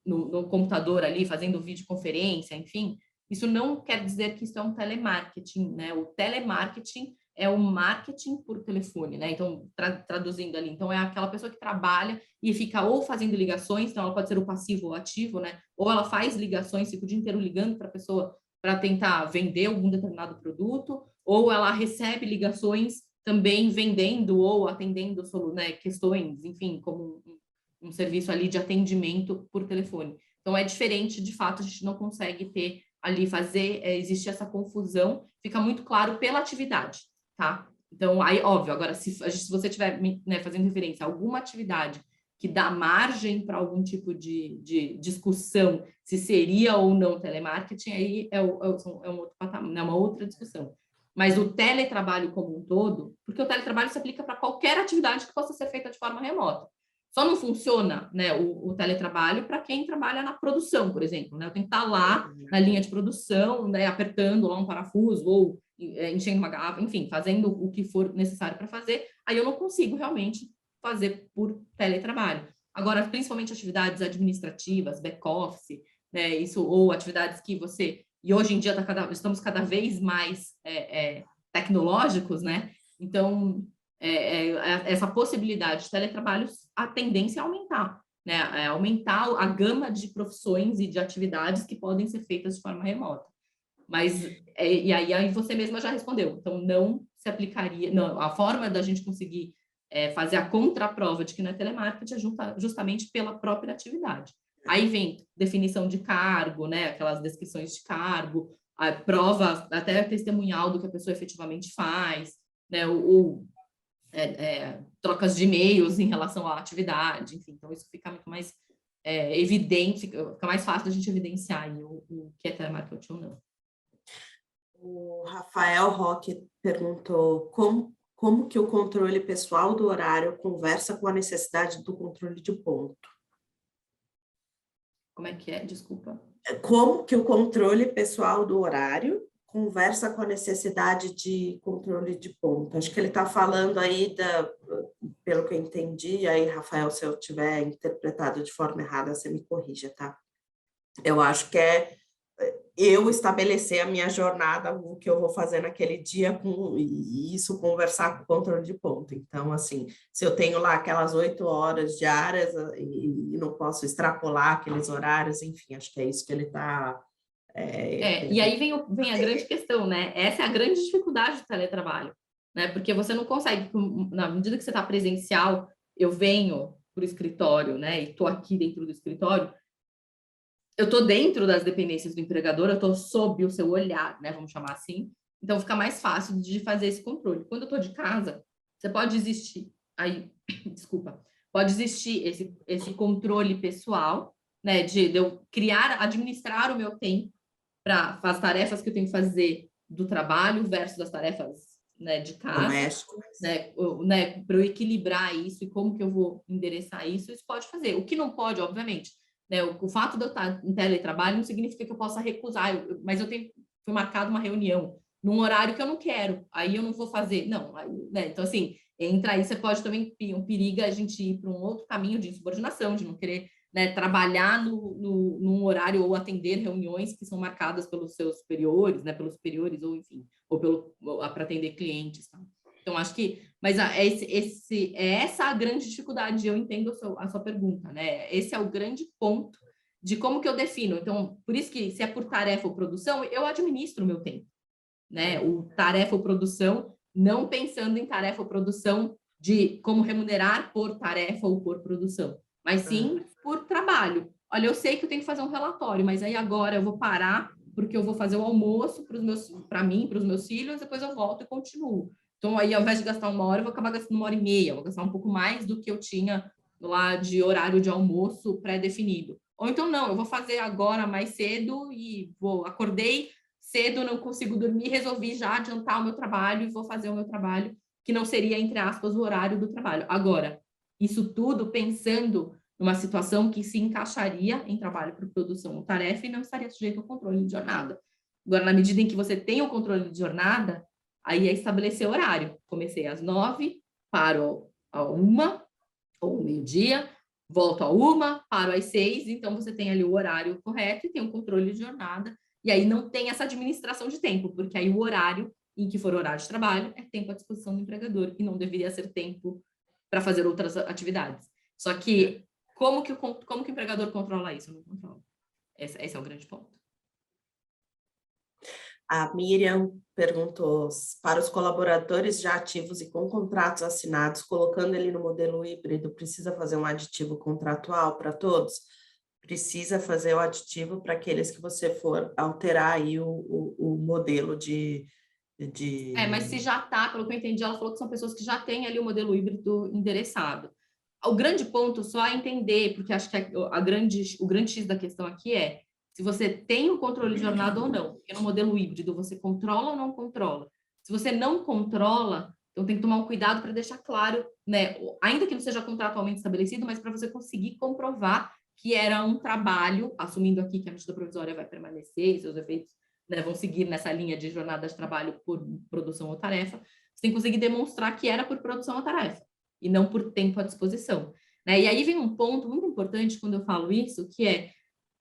No computador ali, fazendo videoconferência, enfim, isso não quer dizer que isso é um telemarketing, né? O telemarketing é o marketing por telefone, né? Então, traduzindo ali, então é aquela pessoa que trabalha e fica ou fazendo ligações, então ela pode ser o passivo ou ativo, né? Ou ela faz ligações, fica o dia inteiro ligando para a pessoa para tentar vender algum determinado produto, ou ela recebe ligações também vendendo ou atendendo, né, questões, enfim, como um serviço ali de atendimento por telefone. Então, é diferente, de fato, a gente não consegue ter ali, existe essa confusão, fica muito claro pela atividade, tá? Então, aí, óbvio, agora, se você estiver, né, fazendo referência a alguma atividade que dá margem para algum tipo de discussão se seria ou não telemarketing, aí é um outro patamar, é uma outra discussão. Mas o teletrabalho como um todo, porque o teletrabalho se aplica para qualquer atividade que possa ser feita de forma remota. Só não funciona, né, o teletrabalho para quem trabalha na produção, por exemplo. Né? Eu tenho que estar lá na linha de produção, né, apertando lá um parafuso ou enchendo uma garrafa, enfim, fazendo o que for necessário para fazer. Aí eu não consigo realmente fazer por teletrabalho. Agora, principalmente atividades administrativas, back-office, né, isso, ou atividades que você... E hoje em dia estamos cada vez mais tecnológicos, né? Então, essa possibilidade de teletrabalho, a tendência é aumentar, né? Aumentar a gama de profissões e de atividades que podem ser feitas de forma remota. Mas, e aí você mesma já respondeu, então não se aplicaria... Não, a forma da gente conseguir fazer a contraprova de que não é telemarketing é justamente pela própria atividade. Aí vem definição de cargo, né? Aquelas descrições de cargo, a prova até testemunhal do que a pessoa efetivamente faz, né? Trocas de e-mails em relação à atividade, enfim, então isso fica muito mais evidente, fica mais fácil da gente evidenciar aí o que é telemarketing ou não. O Rafael Roque perguntou como que o controle pessoal do horário conversa com a necessidade do controle de ponto. Como é que é? Desculpa. Como que o controle pessoal do horário conversa com a necessidade de controle de ponto? Acho que ele está falando aí, pelo que eu entendi, aí, Rafael, se eu tiver interpretado de forma errada, você me corrija, tá? Eu acho que eu estabelecer a minha jornada, o que eu vou fazer naquele dia, e isso conversar com o controle de ponto. Então, assim, se eu tenho lá aquelas 8 horas diárias e não posso extrapolar aqueles horários, enfim, acho que é isso que ele está... E aí vem a grande questão, né? Essa é a grande dificuldade do teletrabalho, né? Porque você não consegue, na medida que você está presencial, eu venho para o escritório, né? E estou aqui dentro do escritório, eu estou dentro das dependências do empregador, eu estou sob o seu olhar, né? Vamos chamar assim. Então, fica mais fácil de fazer esse controle. Quando eu estou de casa, você pode existir, aí, desculpa, pode existir esse controle pessoal, né? De eu criar, administrar o meu tempo para as tarefas que eu tenho que fazer do trabalho versus as tarefas, né, de casa, né, para eu equilibrar isso e como que eu vou endereçar isso, isso pode fazer. O que não pode, obviamente, né, o fato de eu estar em teletrabalho não significa que eu possa recusar, mas foi marcada uma reunião num horário que eu não quero, aí eu não vou fazer, não, aí, né, então assim, entra aí, você pode também, um perigo a gente ir para um outro caminho de insubordinação, de não querer, né, trabalhar num horário ou atender reuniões que são marcadas pelos seus superiores, né, pelos superiores, ou enfim, ou para atender clientes. Tá? Então, acho que, mas é essa a grande dificuldade, eu entendo a sua pergunta, né? Esse é o grande ponto de como que eu defino. Então, por isso que se é por tarefa ou produção, eu administro o meu tempo, né? O tarefa ou produção, não pensando em tarefa ou produção de como remunerar por tarefa ou por produção, mas sim por trabalho. Olha, eu sei que eu tenho que fazer um relatório, mas aí agora eu vou parar porque eu vou fazer o almoço para mim, para os meus filhos, depois eu volto e continuo. Então, aí, ao invés de gastar 1 hora, eu vou acabar gastando 1 hora e meia, vou gastar um pouco mais do que eu tinha lá de horário de almoço pré-definido. Ou então, não, eu vou fazer agora mais cedo e acordei cedo, não consigo dormir, resolvi já adiantar o meu trabalho e vou fazer o meu trabalho, que não seria, entre aspas, o horário do trabalho. Agora, isso tudo pensando numa situação que se encaixaria em trabalho por produção ou tarefa e não estaria sujeito ao controle de jornada. Agora, na medida em que você tem o controle de jornada, aí é estabelecer horário. Comecei às 9, paro a 1 ou meio-dia, volto a 1, paro às 6, então você tem ali o horário correto e tem o controle de jornada, e aí não tem essa administração de tempo, porque aí o horário em que for horário de trabalho é tempo à disposição do empregador, e não deveria ser tempo para fazer outras atividades. Só que como que o empregador controla isso? Não controla. Esse é o grande ponto. A Miriam perguntou, para os colaboradores já ativos e com contratos assinados, colocando ele no modelo híbrido, precisa fazer um aditivo contratual para todos? Precisa fazer o aditivo para aqueles que você for alterar aí o modelo de... Mas se já está, pelo que eu entendi, ela falou que são pessoas que já têm ali o modelo híbrido endereçado. O grande ponto só é entender, porque acho que o grande X da questão aqui é se você tem o controle de jornada ou não. Porque no modelo híbrido você controla ou não controla. Se você não controla, então tem que tomar um cuidado para deixar claro, né? Ainda que não seja contratualmente estabelecido, mas para você conseguir comprovar que era um trabalho, assumindo aqui que a medida provisória vai permanecer e seus efeitos, né, vão seguir nessa linha de jornada de trabalho por produção ou tarefa, você tem que conseguir demonstrar que era por produção ou tarefa e não por tempo à disposição. Né? E aí vem um ponto muito importante quando eu falo isso, que é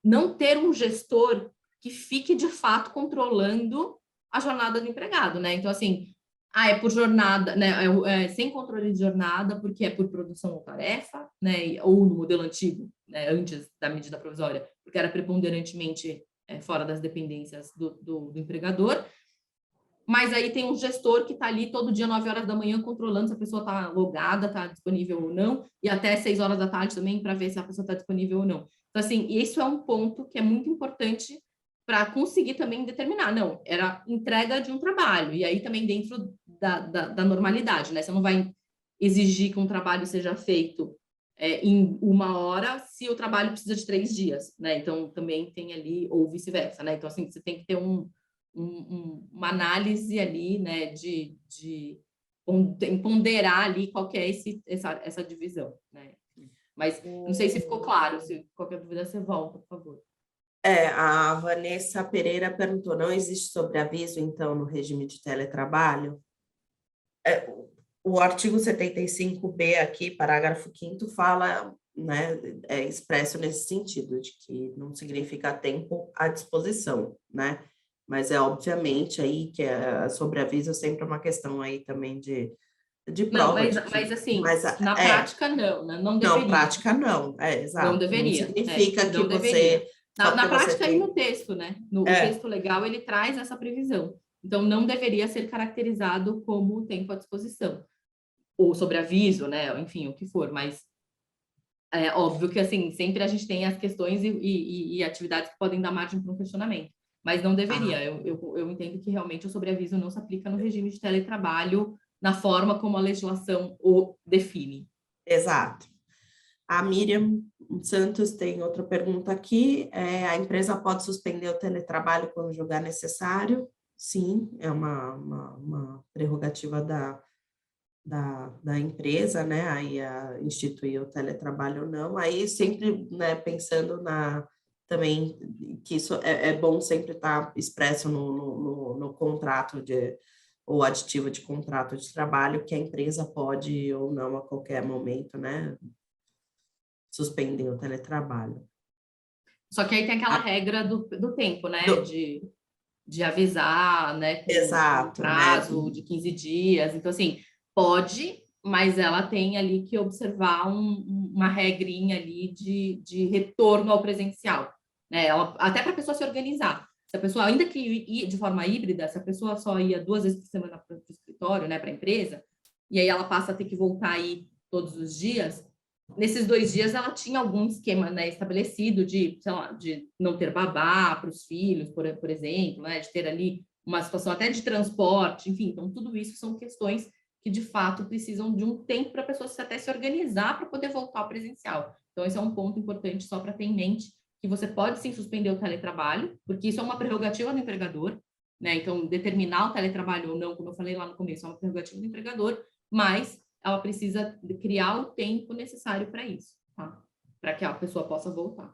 não ter um gestor que fique de fato controlando a jornada do empregado, né? Então, assim, é por jornada, né? Sem controle de jornada, porque é por produção ou tarefa, né? Ou no modelo antigo, né? Antes da medida provisória, porque era preponderantemente fora das dependências do empregador. Mas aí tem um gestor que está ali todo dia, 9 horas da manhã, controlando se a pessoa está logada, está disponível ou não, e até 6 horas da tarde também, para ver se a pessoa está disponível ou não. Então, assim, isso é um ponto que é muito importante para conseguir também determinar. Não, era entrega de um trabalho, e aí também dentro da normalidade, né? Você não vai exigir que um trabalho seja feito em 1 hora se o trabalho precisa de 3 dias, né? Então, também tem ali, ou vice-versa, né? Então, assim, você tem que ter uma análise ali, né, de ponderar ali qual que é essa divisão, né? Mas não sei se ficou claro, se qualquer dúvida você volta, por favor. A Vanessa Pereira perguntou, não existe sobreaviso, então, no regime de teletrabalho? O artigo 75B aqui, parágrafo 5º, fala, né, é expresso nesse sentido, de que não significa tempo à disposição, né? Mas é obviamente aí que sobreaviso sempre é uma questão aí também de Não, prova. mas assim, na prática não, né? Não deveria. Não, prática não, exato. Não deveria. Não significa que não deveria. você... Na prática tem... e no texto, né? O texto legal, ele traz essa previsão. Então, não deveria ser caracterizado como tempo à disposição. Ou sobreaviso, né? Enfim, o que for, mas É óbvio que, assim, sempre a gente tem as questões e atividades que podem dar margem para um questionamento, mas não deveria. Eu entendo que realmente o sobreaviso não se aplica no regime de teletrabalho na forma como a legislação o define. Exato. A Miriam Santos tem outra pergunta aqui. A empresa pode suspender o teletrabalho quando julgar necessário? Sim, é uma prerrogativa da empresa, né? Aí instituir o teletrabalho ou não. Aí sempre, né, pensando também que isso é bom sempre estar expresso no contrato ou aditivo de contrato de trabalho, que a empresa pode ou não a qualquer momento, né, suspender o teletrabalho. Só que aí tem aquela regra do tempo, né? Do, De avisar, né? Com exato, né? prazo de 15 dias. Então, assim, pode, mas ela tem ali que observar uma regrinha ali de retorno ao presencial, né? Até para a pessoa se organizar. Se a pessoa, ainda que ia de forma híbrida, se a pessoa só ia 2 vezes por semana para o escritório, né, para a empresa, e aí ela passa a ter que voltar aí todos os dias, nesses 2 dias ela tinha algum esquema, né, estabelecido de, sei lá, de não ter babá para os filhos, por exemplo, né, de ter ali uma situação até de transporte, enfim, então tudo isso são questões que de fato precisam de um tempo para a pessoa até se organizar para poder voltar ao presencial. Então esse é um ponto importante só para ter em mente, que você pode sim suspender o teletrabalho, porque isso é uma prerrogativa do empregador, né? Então determinar o teletrabalho ou não, como eu falei lá no começo, é uma prerrogativa do empregador, mas ela precisa criar o tempo necessário para isso, tá? Para que a pessoa possa voltar.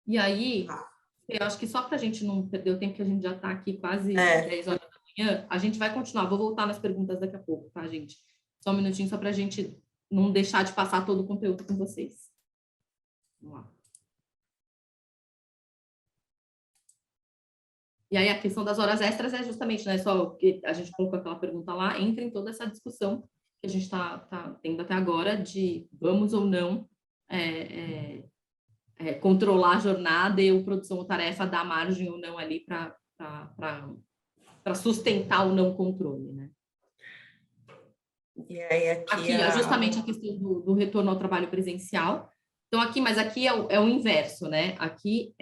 E aí, eu acho que só para a gente não perder o tempo, que a gente já está aqui quase 10 horas da manhã, a gente vai continuar. Vou voltar nas perguntas daqui a pouco, tá, gente? Só um minutinho, só para a gente não deixar de passar todo o conteúdo com vocês. Vamos lá. E aí, a questão das horas extras é justamente, né, só que a gente colocou aquela pergunta lá, entra em toda essa discussão que a gente está tendo até agora de vamos ou não controlar a jornada e o produção ou tarefa dar margem ou não ali para sustentar o não controle, né? E aí Aqui é justamente a questão do retorno ao trabalho presencial. Então, mas aqui é o inverso, né? Aqui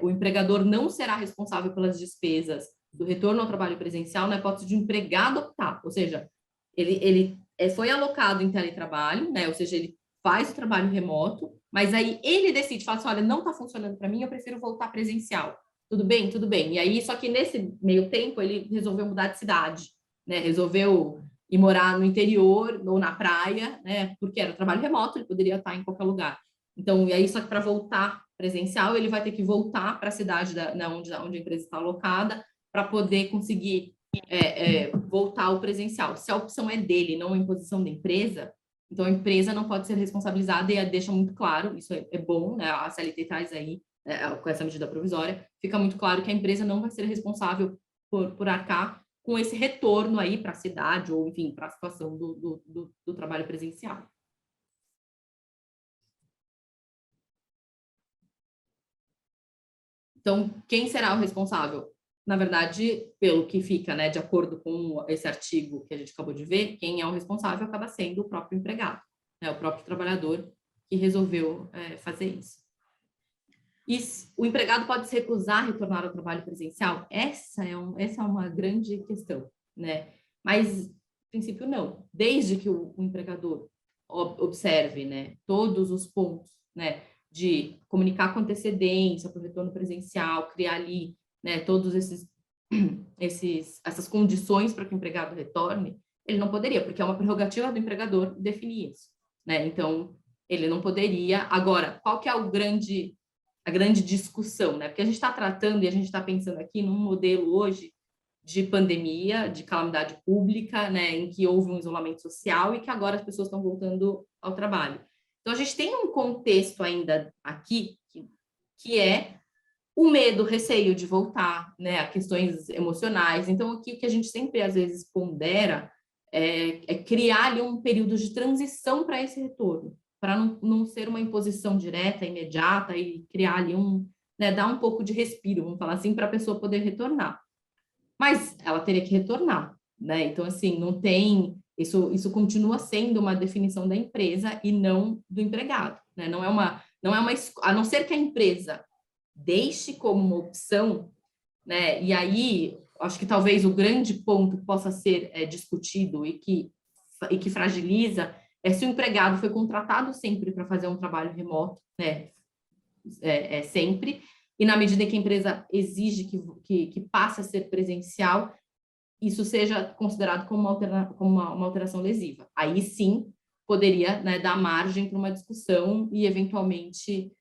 o empregador não será responsável pelas despesas do retorno ao trabalho presencial na hipótese de o empregado optar, ou seja, ele foi alocado em teletrabalho, né? Ou seja, ele faz o trabalho remoto, mas aí ele decide, fala assim, olha, não está funcionando para mim, eu prefiro voltar presencial. Tudo bem? Tudo bem. E aí, só que nesse meio tempo, ele resolveu mudar de cidade, né? Resolveu ir morar no interior ou na praia, né? Porque era trabalho remoto, ele poderia estar em qualquer lugar. Então, e aí, só que para voltar presencial, ele vai ter que voltar para a cidade onde a empresa está alocada, para poder conseguir voltar ao presencial. Se a opção é dele, não a imposição da empresa, então a empresa não pode ser responsabilizada e deixa muito claro, isso é bom, né? A CLT traz aí, com essa medida provisória, fica muito claro que a empresa não vai ser responsável por arcar com esse retorno aí para a cidade, ou enfim, para a situação do trabalho presencial. Então, quem será o responsável? Na verdade, pelo que fica, né, de acordo com esse artigo que a gente acabou de ver, quem é o responsável acaba sendo o próprio empregado, né, o próprio trabalhador que resolveu fazer isso. E o empregado pode se recusar a retornar ao trabalho presencial? Essa é uma grande questão, né? Mas, no princípio, não. Desde que o empregador observe, né, todos os pontos, né, de comunicar com antecedência para o retorno presencial, criar ali, né, todos essas condições para que o empregado retorne, ele não poderia, porque é uma prerrogativa do empregador definir isso, né? Então, ele não poderia. Agora, qual que é a grande discussão, né? Porque a gente está tratando e a gente está pensando aqui num modelo hoje de pandemia, de calamidade pública, né, em que houve um isolamento social e que agora as pessoas estão voltando ao trabalho. Então, a gente tem um contexto ainda aqui que é o medo, o receio de voltar, né, a questões emocionais. Então, aqui o que a gente sempre, às vezes, pondera é criar ali um período de transição para esse retorno, para não ser uma imposição direta, imediata, e criar ali dar um pouco de respiro, vamos falar assim, para a pessoa poder retornar. Mas ela teria que retornar, né? Então, assim, não tem Isso continua sendo uma definição da empresa e não do empregado, né? A não ser que a empresa deixe como uma opção, né? E aí, acho que talvez o grande ponto possa ser discutido e que fragiliza é se o empregado foi contratado sempre para fazer um trabalho remoto, né? Sempre, e na medida em que a empresa exige que passe a ser presencial, isso seja considerado como uma alteração lesiva. Aí sim poderia, né, dar margem para uma discussão e eventualmente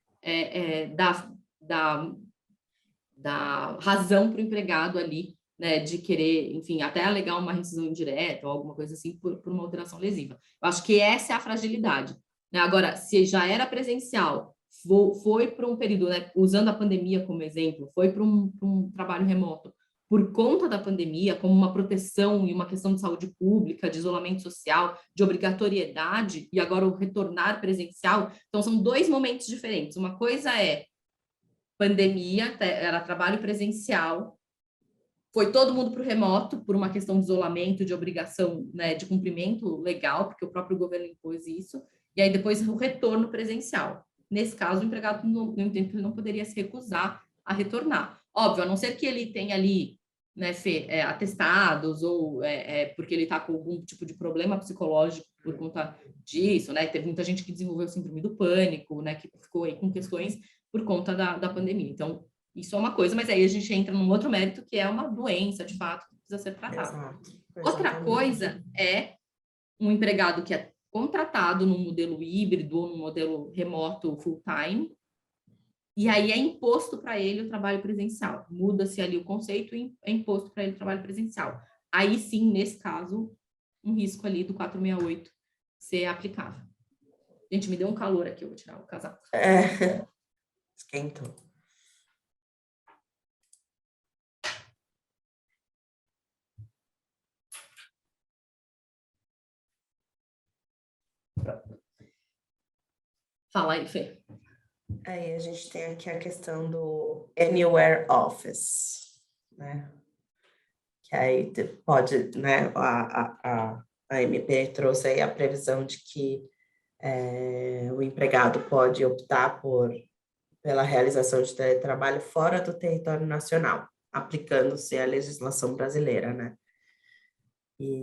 dar razão para o empregado ali, né, de querer, enfim, até alegar uma rescisão indireta ou alguma coisa assim por uma alteração lesiva. Eu acho que essa é a fragilidade, né? Agora, se já era presencial, foi para um período, né, usando a pandemia como exemplo, foi para um trabalho remoto por conta da pandemia, como uma proteção e uma questão de saúde pública, de isolamento social, de obrigatoriedade, e agora o retornar presencial. Então, são dois momentos diferentes. Uma coisa é pandemia, era trabalho presencial, foi todo mundo para o remoto por uma questão de isolamento, de obrigação, né, de cumprimento legal, porque o próprio governo impôs isso, e aí depois o retorno presencial. Nesse caso, o empregado, no entendo que ele não poderia se recusar a retornar. Óbvio, a não ser que ele tenha ali, né, atestados, ou porque ele está com algum tipo de problema psicológico por conta disso, né? Teve muita gente que desenvolveu síndrome do pânico, né, que ficou aí com questões por conta da pandemia. Então, isso é uma coisa, mas aí a gente entra num outro mérito, que é uma doença, de fato, que precisa ser tratada. Exato. Outra coisa é um empregado que é contratado num modelo híbrido ou num modelo remoto full-time, e aí é imposto para ele o trabalho presencial. Muda-se ali o conceito e é imposto para ele o trabalho presencial. Aí sim, nesse caso, um risco ali do 468 ser aplicável. Gente, me deu um calor aqui, eu vou tirar o casaco. Esquentou. Fala aí, Fê. Aí a gente tem aqui a questão do Anywhere Office, né? Que aí pode, né? A MP trouxe aí a previsão de que o empregado pode optar pela realização de teletrabalho fora do território nacional, aplicando-se a legislação brasileira, né?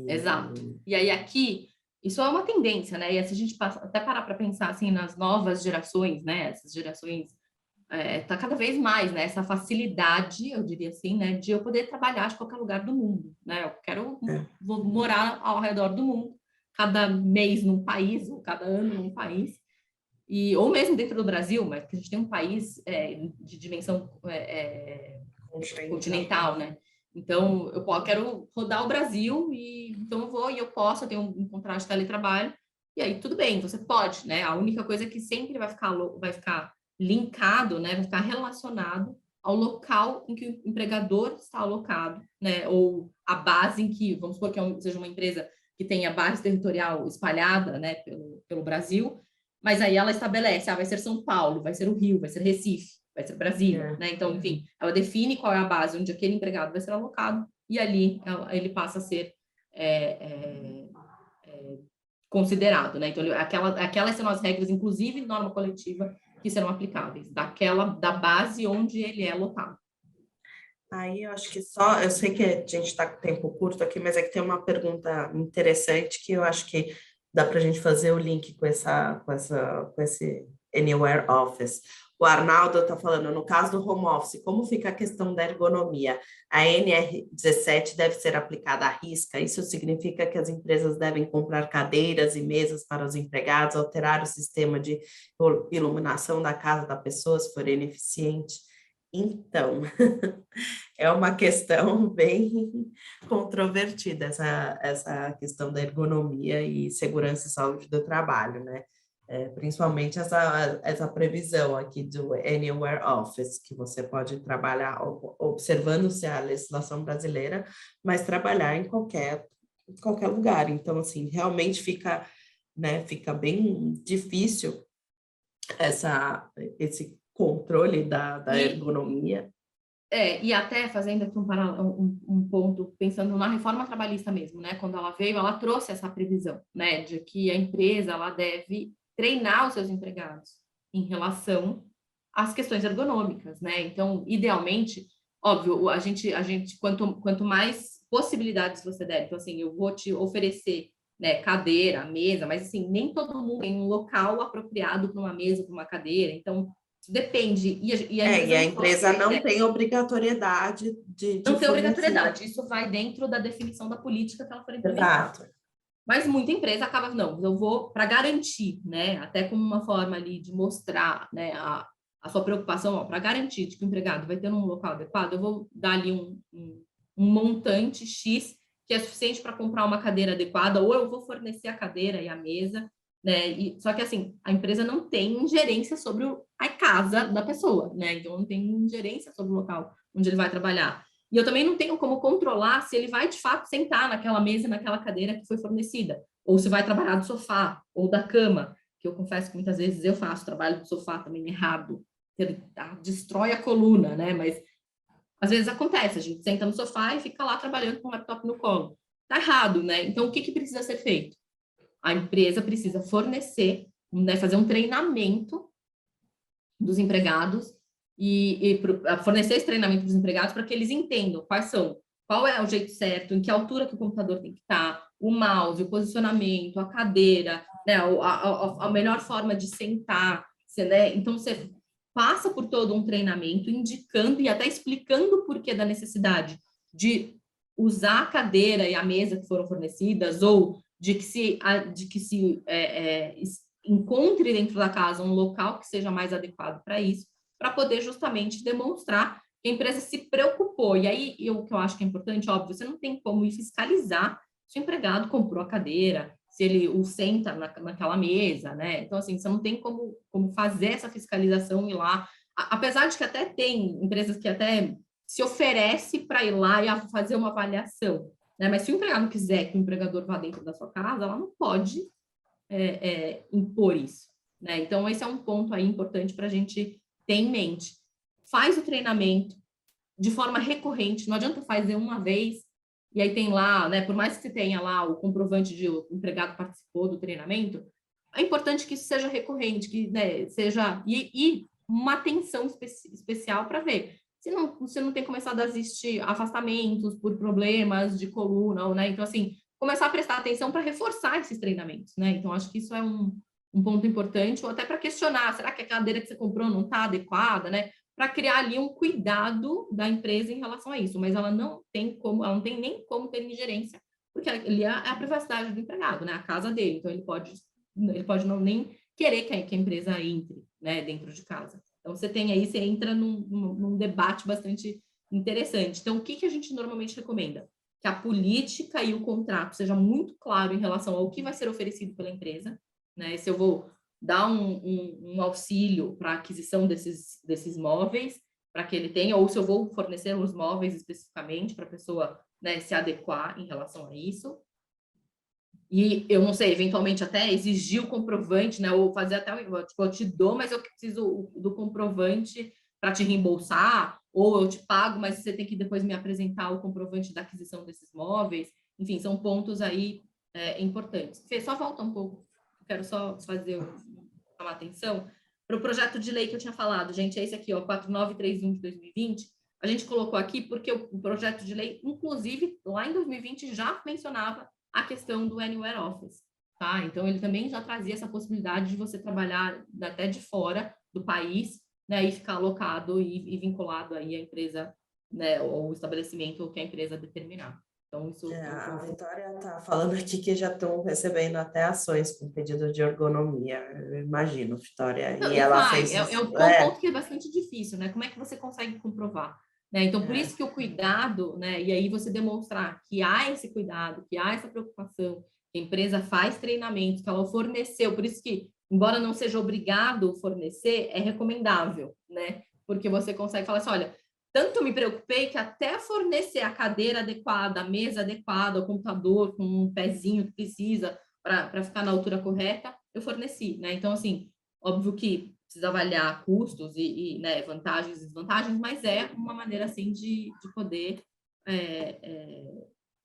Exato. E aí aqui, isso é uma tendência, né? E se a gente até parar para pensar assim nas novas gerações, né? Essas gerações tá cada vez mais, né? Essa facilidade, eu diria assim, né? De eu poder trabalhar de qualquer lugar do mundo, né? Vou morar ao redor do mundo, cada mês num país, ou cada ano num país, ou mesmo dentro do Brasil, mas que a gente tem um país de dimensão continental, né? Então, eu quero rodar o Brasil, e então eu vou e eu posso, eu tenho um contrato de teletrabalho, e aí tudo bem, você pode, né? A única coisa é que sempre vai ficar linkado, né? Vai ficar relacionado ao local em que o empregador está alocado, né? Ou a base em que, vamos supor que seja uma empresa que tenha base territorial espalhada, né? Pelo Brasil, mas aí ela estabelece, vai ser São Paulo, vai ser o Rio, vai ser Recife, vai ser Brasília, né? Então, enfim, ela define qual é a base onde aquele empregado vai ser alocado, e ali ele passa a ser considerado, né? Então, aquelas são as regras, inclusive norma coletiva, que serão aplicáveis, da base onde ele é alocado. Aí eu acho que eu sei que a gente está com tempo curto aqui, mas é que tem uma pergunta interessante que eu acho que dá para a gente fazer o link com esse Anywhere Office. O Arnaldo está falando, no caso do home office, como fica a questão da ergonomia? A NR17 deve ser aplicada à risca? Isso significa que as empresas devem comprar cadeiras e mesas para os empregados, alterar o sistema de iluminação da casa da pessoa, se for ineficiente? Então, é uma questão bem controvertida, essa questão da ergonomia e segurança e saúde do trabalho, né? Principalmente essa previsão aqui do Anywhere Office, que você pode trabalhar observando-se a legislação brasileira, mas trabalhar em qualquer lugar. Então, assim, realmente fica bem difícil esse controle da ergonomia. E até fazendo aqui um ponto, pensando na reforma trabalhista mesmo, né? Quando ela veio, ela trouxe essa previsão, né? De que a empresa, ela deve treinar os seus empregados em relação às questões ergonômicas, né? Então, idealmente, óbvio, a gente quanto mais possibilidades você der, então, assim, eu vou te oferecer, né, cadeira, mesa, mas, assim, nem todo mundo tem um local apropriado para uma mesa, para uma cadeira, então, depende, e a E empresa a não empresa pode, não né? tem obrigatoriedade de Não tem fornecer. obrigatoriedade, isso vai dentro da definição da política que ela for implementar. Exato. Mas muita empresa acaba, não, eu vou para garantir, né, até como uma forma ali de mostrar, né, a sua preocupação, para garantir de que o empregado vai ter um local adequado, eu vou dar ali um montante X que é suficiente para comprar uma cadeira adequada, ou eu vou fornecer a cadeira e a mesa, né, só que assim, a empresa não tem ingerência sobre a casa da pessoa, né, então não tem ingerência sobre o local onde ele vai trabalhar. E eu também não tenho como controlar se ele vai, de fato, sentar naquela mesa, naquela cadeira que foi fornecida, ou se vai trabalhar do sofá ou da cama, que eu confesso que muitas vezes eu faço trabalho do sofá também errado, destrói a coluna, né? Mas às vezes acontece, a gente senta no sofá e fica lá trabalhando com o laptop no colo. Tá errado, né? Então, o que precisa ser feito? A empresa precisa fornecer, né, fazer um treinamento dos empregados e fornecer esse treinamento dos empregados para que eles entendam qual é o jeito certo, em que altura que o computador tem que estar, o mouse, o posicionamento, a cadeira, né, a melhor forma de sentar, né? Então, você passa por todo um treinamento indicando e até explicando o porquê da necessidade de usar a cadeira e a mesa que foram fornecidas ou de que se encontre dentro da casa um local que seja mais adequado para isso, para poder justamente demonstrar que a empresa se preocupou. E aí, o que eu acho que é importante, óbvio, você não tem como ir fiscalizar se o empregado comprou a cadeira, se ele o senta naquela mesa, né? Então, assim, você não tem como fazer essa fiscalização e ir lá. Apesar de que até tem empresas que até se oferece para ir lá e fazer uma avaliação, né? Mas se o empregado não quiser que o empregador vá dentro da sua casa, ela não pode impor isso, né? Então, esse é um ponto aí importante para a gente ter em mente. Faz o treinamento de forma recorrente, não adianta fazer uma vez e aí tem lá, né? Por mais que você tenha lá o comprovante de o empregado participou do treinamento, é importante que isso seja recorrente, que, né, seja e uma atenção especial para ver se você não tem começado a existir afastamentos por problemas de coluna, né? Então, assim, começar a prestar atenção para reforçar esses treinamentos, né? Então, acho que isso é um ponto importante, ou até para questionar, será que a cadeira que você comprou não está adequada, né? Para criar ali um cuidado da empresa em relação a isso, mas ela não tem nem como ter ingerência, porque ele é a privacidade do empregado, né? A casa dele, então ele pode não nem querer que a empresa entre, né, dentro de casa. Então você tem aí, você entra num debate bastante interessante. Então, o que a gente normalmente recomenda? Que a política e o contrato seja muito claro em relação ao que vai ser oferecido pela empresa, né? Se eu vou dar um auxílio para a aquisição desses móveis, para que ele tenha, ou se eu vou fornecer os móveis especificamente para a pessoa, né, se adequar em relação a isso. E eu não sei, eventualmente até exigir o comprovante, né, ou fazer até, tipo, eu te dou, mas eu preciso do comprovante para te reembolsar, ou eu te pago, mas você tem que depois me apresentar o comprovante da aquisição desses móveis. Enfim, são pontos aí importantes. Fê, só volta um pouco, quero só chamar atenção para o projeto de lei que eu tinha falado, gente, é esse aqui, ó, 4931 de 2020. A gente colocou aqui porque o projeto de lei, inclusive, lá em 2020, já mencionava a questão do Anywhere Office, tá? Então, ele também já trazia essa possibilidade de você trabalhar até de fora do país, né, e ficar alocado e vinculado aí à empresa, né, ou o estabelecimento que a empresa determinar. Então, isso... A Vitória está falando aqui que já estão recebendo até ações com pedido de ergonomia, eu imagino, Vitória. Não, E e ela vai, fez é isso. um ponto que é bastante difícil, né? Como é que você consegue comprovar? Né? Então, por isso que o cuidado, né? E aí você demonstrar que há esse cuidado, que há essa preocupação, que a empresa faz treinamento, que ela forneceu, por isso que, embora não seja obrigado fornecer, é recomendável, né? Porque você consegue falar assim, olha, tanto me preocupei que até fornecer a cadeira adequada, a mesa adequada, o computador com um pezinho que precisa para ficar na altura correta, eu forneci, né? Então, assim, óbvio que precisa avaliar custos né, vantagens e desvantagens, mas é uma maneira, assim, de poder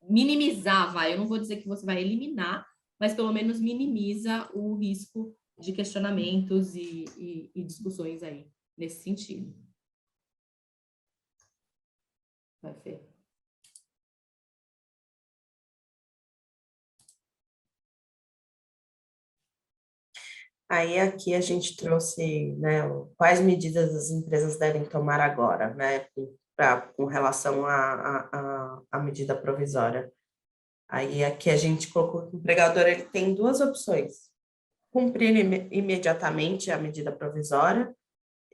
minimizar, eu não vou dizer que você vai eliminar, mas pelo menos minimiza o risco de questionamentos e discussões aí nesse sentido. Vai, Fê. Aí aqui a gente trouxe, né, quais medidas as empresas devem tomar agora, né, com relação à medida provisória. Aí aqui a gente colocou que o empregador ele tem duas opções: cumprir imediatamente a medida provisória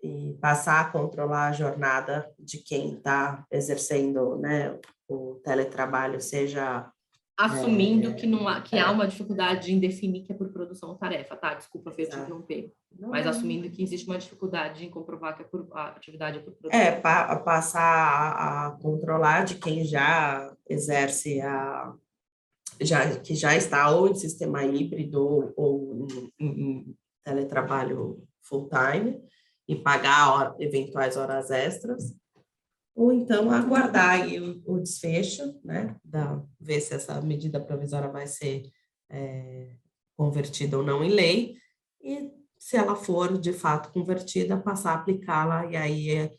e passar a controlar a jornada de quem está exercendo, né, o teletrabalho, seja assumindo que há uma dificuldade em definir que é por produção ou tarefa, tá? Desculpa, Fê, te interromper. Mas assumindo que existe uma dificuldade em comprovar que a atividade é por produção. Passar a controlar de quem já exerce que já está ou em sistema híbrido ou em teletrabalho full-time e pagar eventuais horas extras, ou então aguardar aí o desfecho, né, ver se essa medida provisória vai ser convertida ou não em lei, e se ela for de fato convertida, passar a aplicá-la e aí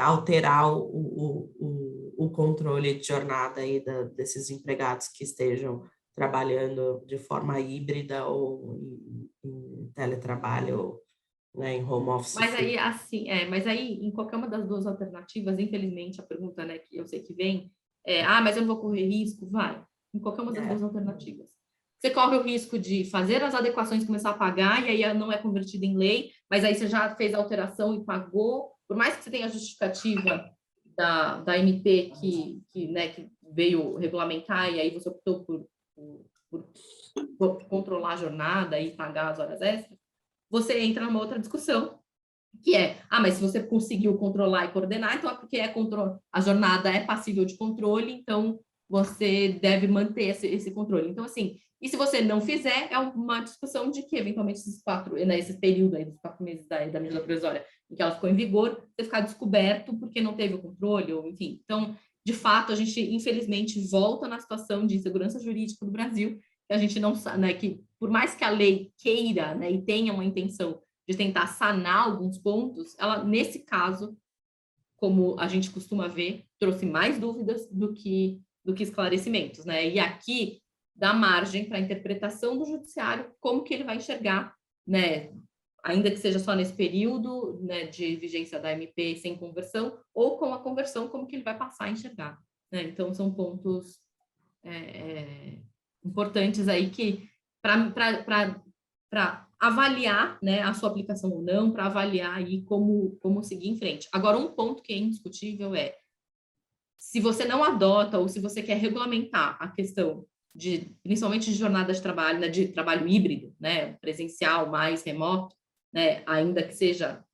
alterar o controle de jornada aí desses empregados que estejam trabalhando de forma híbrida ou em teletrabalho, né, em home office. Mas aí, assim, mas aí, em qualquer uma das duas alternativas, infelizmente, a pergunta, né, que eu sei que vem mas eu não vou correr risco? Vai. Em qualquer uma das duas alternativas. Você corre o risco de fazer as adequações, começar a pagar, e aí não é convertido em lei, mas aí você já fez a alteração e pagou, por mais que você tenha a justificativa da MP né, que veio regulamentar, e aí você optou por controlar a jornada e pagar as horas extras, você entra numa outra discussão, que mas se você conseguiu controlar e coordenar, então é porque a jornada é passível de controle, então você deve manter esse controle. Então, assim, e se você não fizer, é uma discussão de que, eventualmente, esse período aí dos 4 meses da medida provisória em que ela ficou em vigor, você ficar descoberto porque não teve o controle, ou enfim. Então, de fato, a gente, infelizmente, volta na situação de insegurança jurídica do Brasil, que a gente não sabe, né, que por mais que a lei queira, né, e tenha uma intenção de tentar sanar alguns pontos, ela, nesse caso, como a gente costuma ver, trouxe mais dúvidas do que esclarecimentos, né? E aqui dá margem para a interpretação do judiciário, como que ele vai enxergar, né? Ainda que seja só nesse período, né, de vigência da MP sem conversão, ou com a conversão, como que ele vai passar a enxergar, né? Então, são pontos importantes aí que para avaliar, né, a sua aplicação ou não, para avaliar aí como seguir em frente. Agora, um ponto que é indiscutível se você não adota ou se você quer regulamentar a questão principalmente de jornada de trabalho, né, de trabalho híbrido, né, presencial mais remoto, né, ainda que seja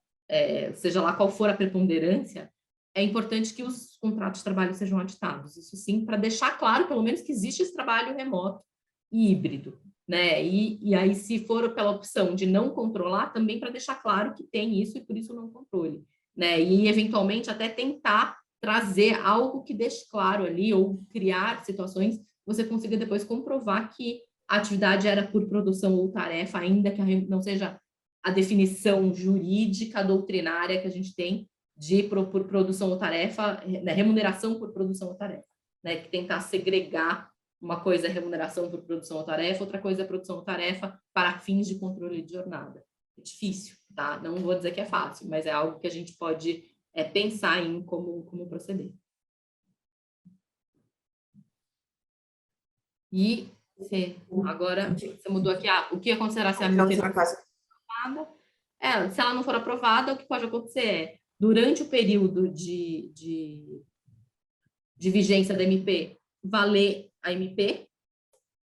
lá qual for a preponderância, é importante que os contratos de trabalho sejam auditados. Isso sim, para deixar claro, pelo menos, que existe esse trabalho remoto e híbrido, né? E aí, se for pela opção de não controlar, também para deixar claro que tem isso e por isso não controle, né? E eventualmente até tentar trazer algo que deixe claro ali ou criar situações que você consiga depois comprovar que a atividade era por produção ou tarefa, ainda que não seja a definição jurídica doutrinária que a gente tem por produção ou tarefa, né, remuneração por produção ou tarefa, né? Que tentar segregar uma coisa é remuneração por produção ou tarefa, outra coisa é produção ou tarefa para fins de controle de jornada. É difícil, tá? Não vou dizer que é fácil, mas é algo que a gente pode pensar em como proceder. E agora você mudou aqui, o que acontecerá se a MP não for aprovada? Se ela não for aprovada, o que pode acontecer durante o período de vigência da MP, valer a MP,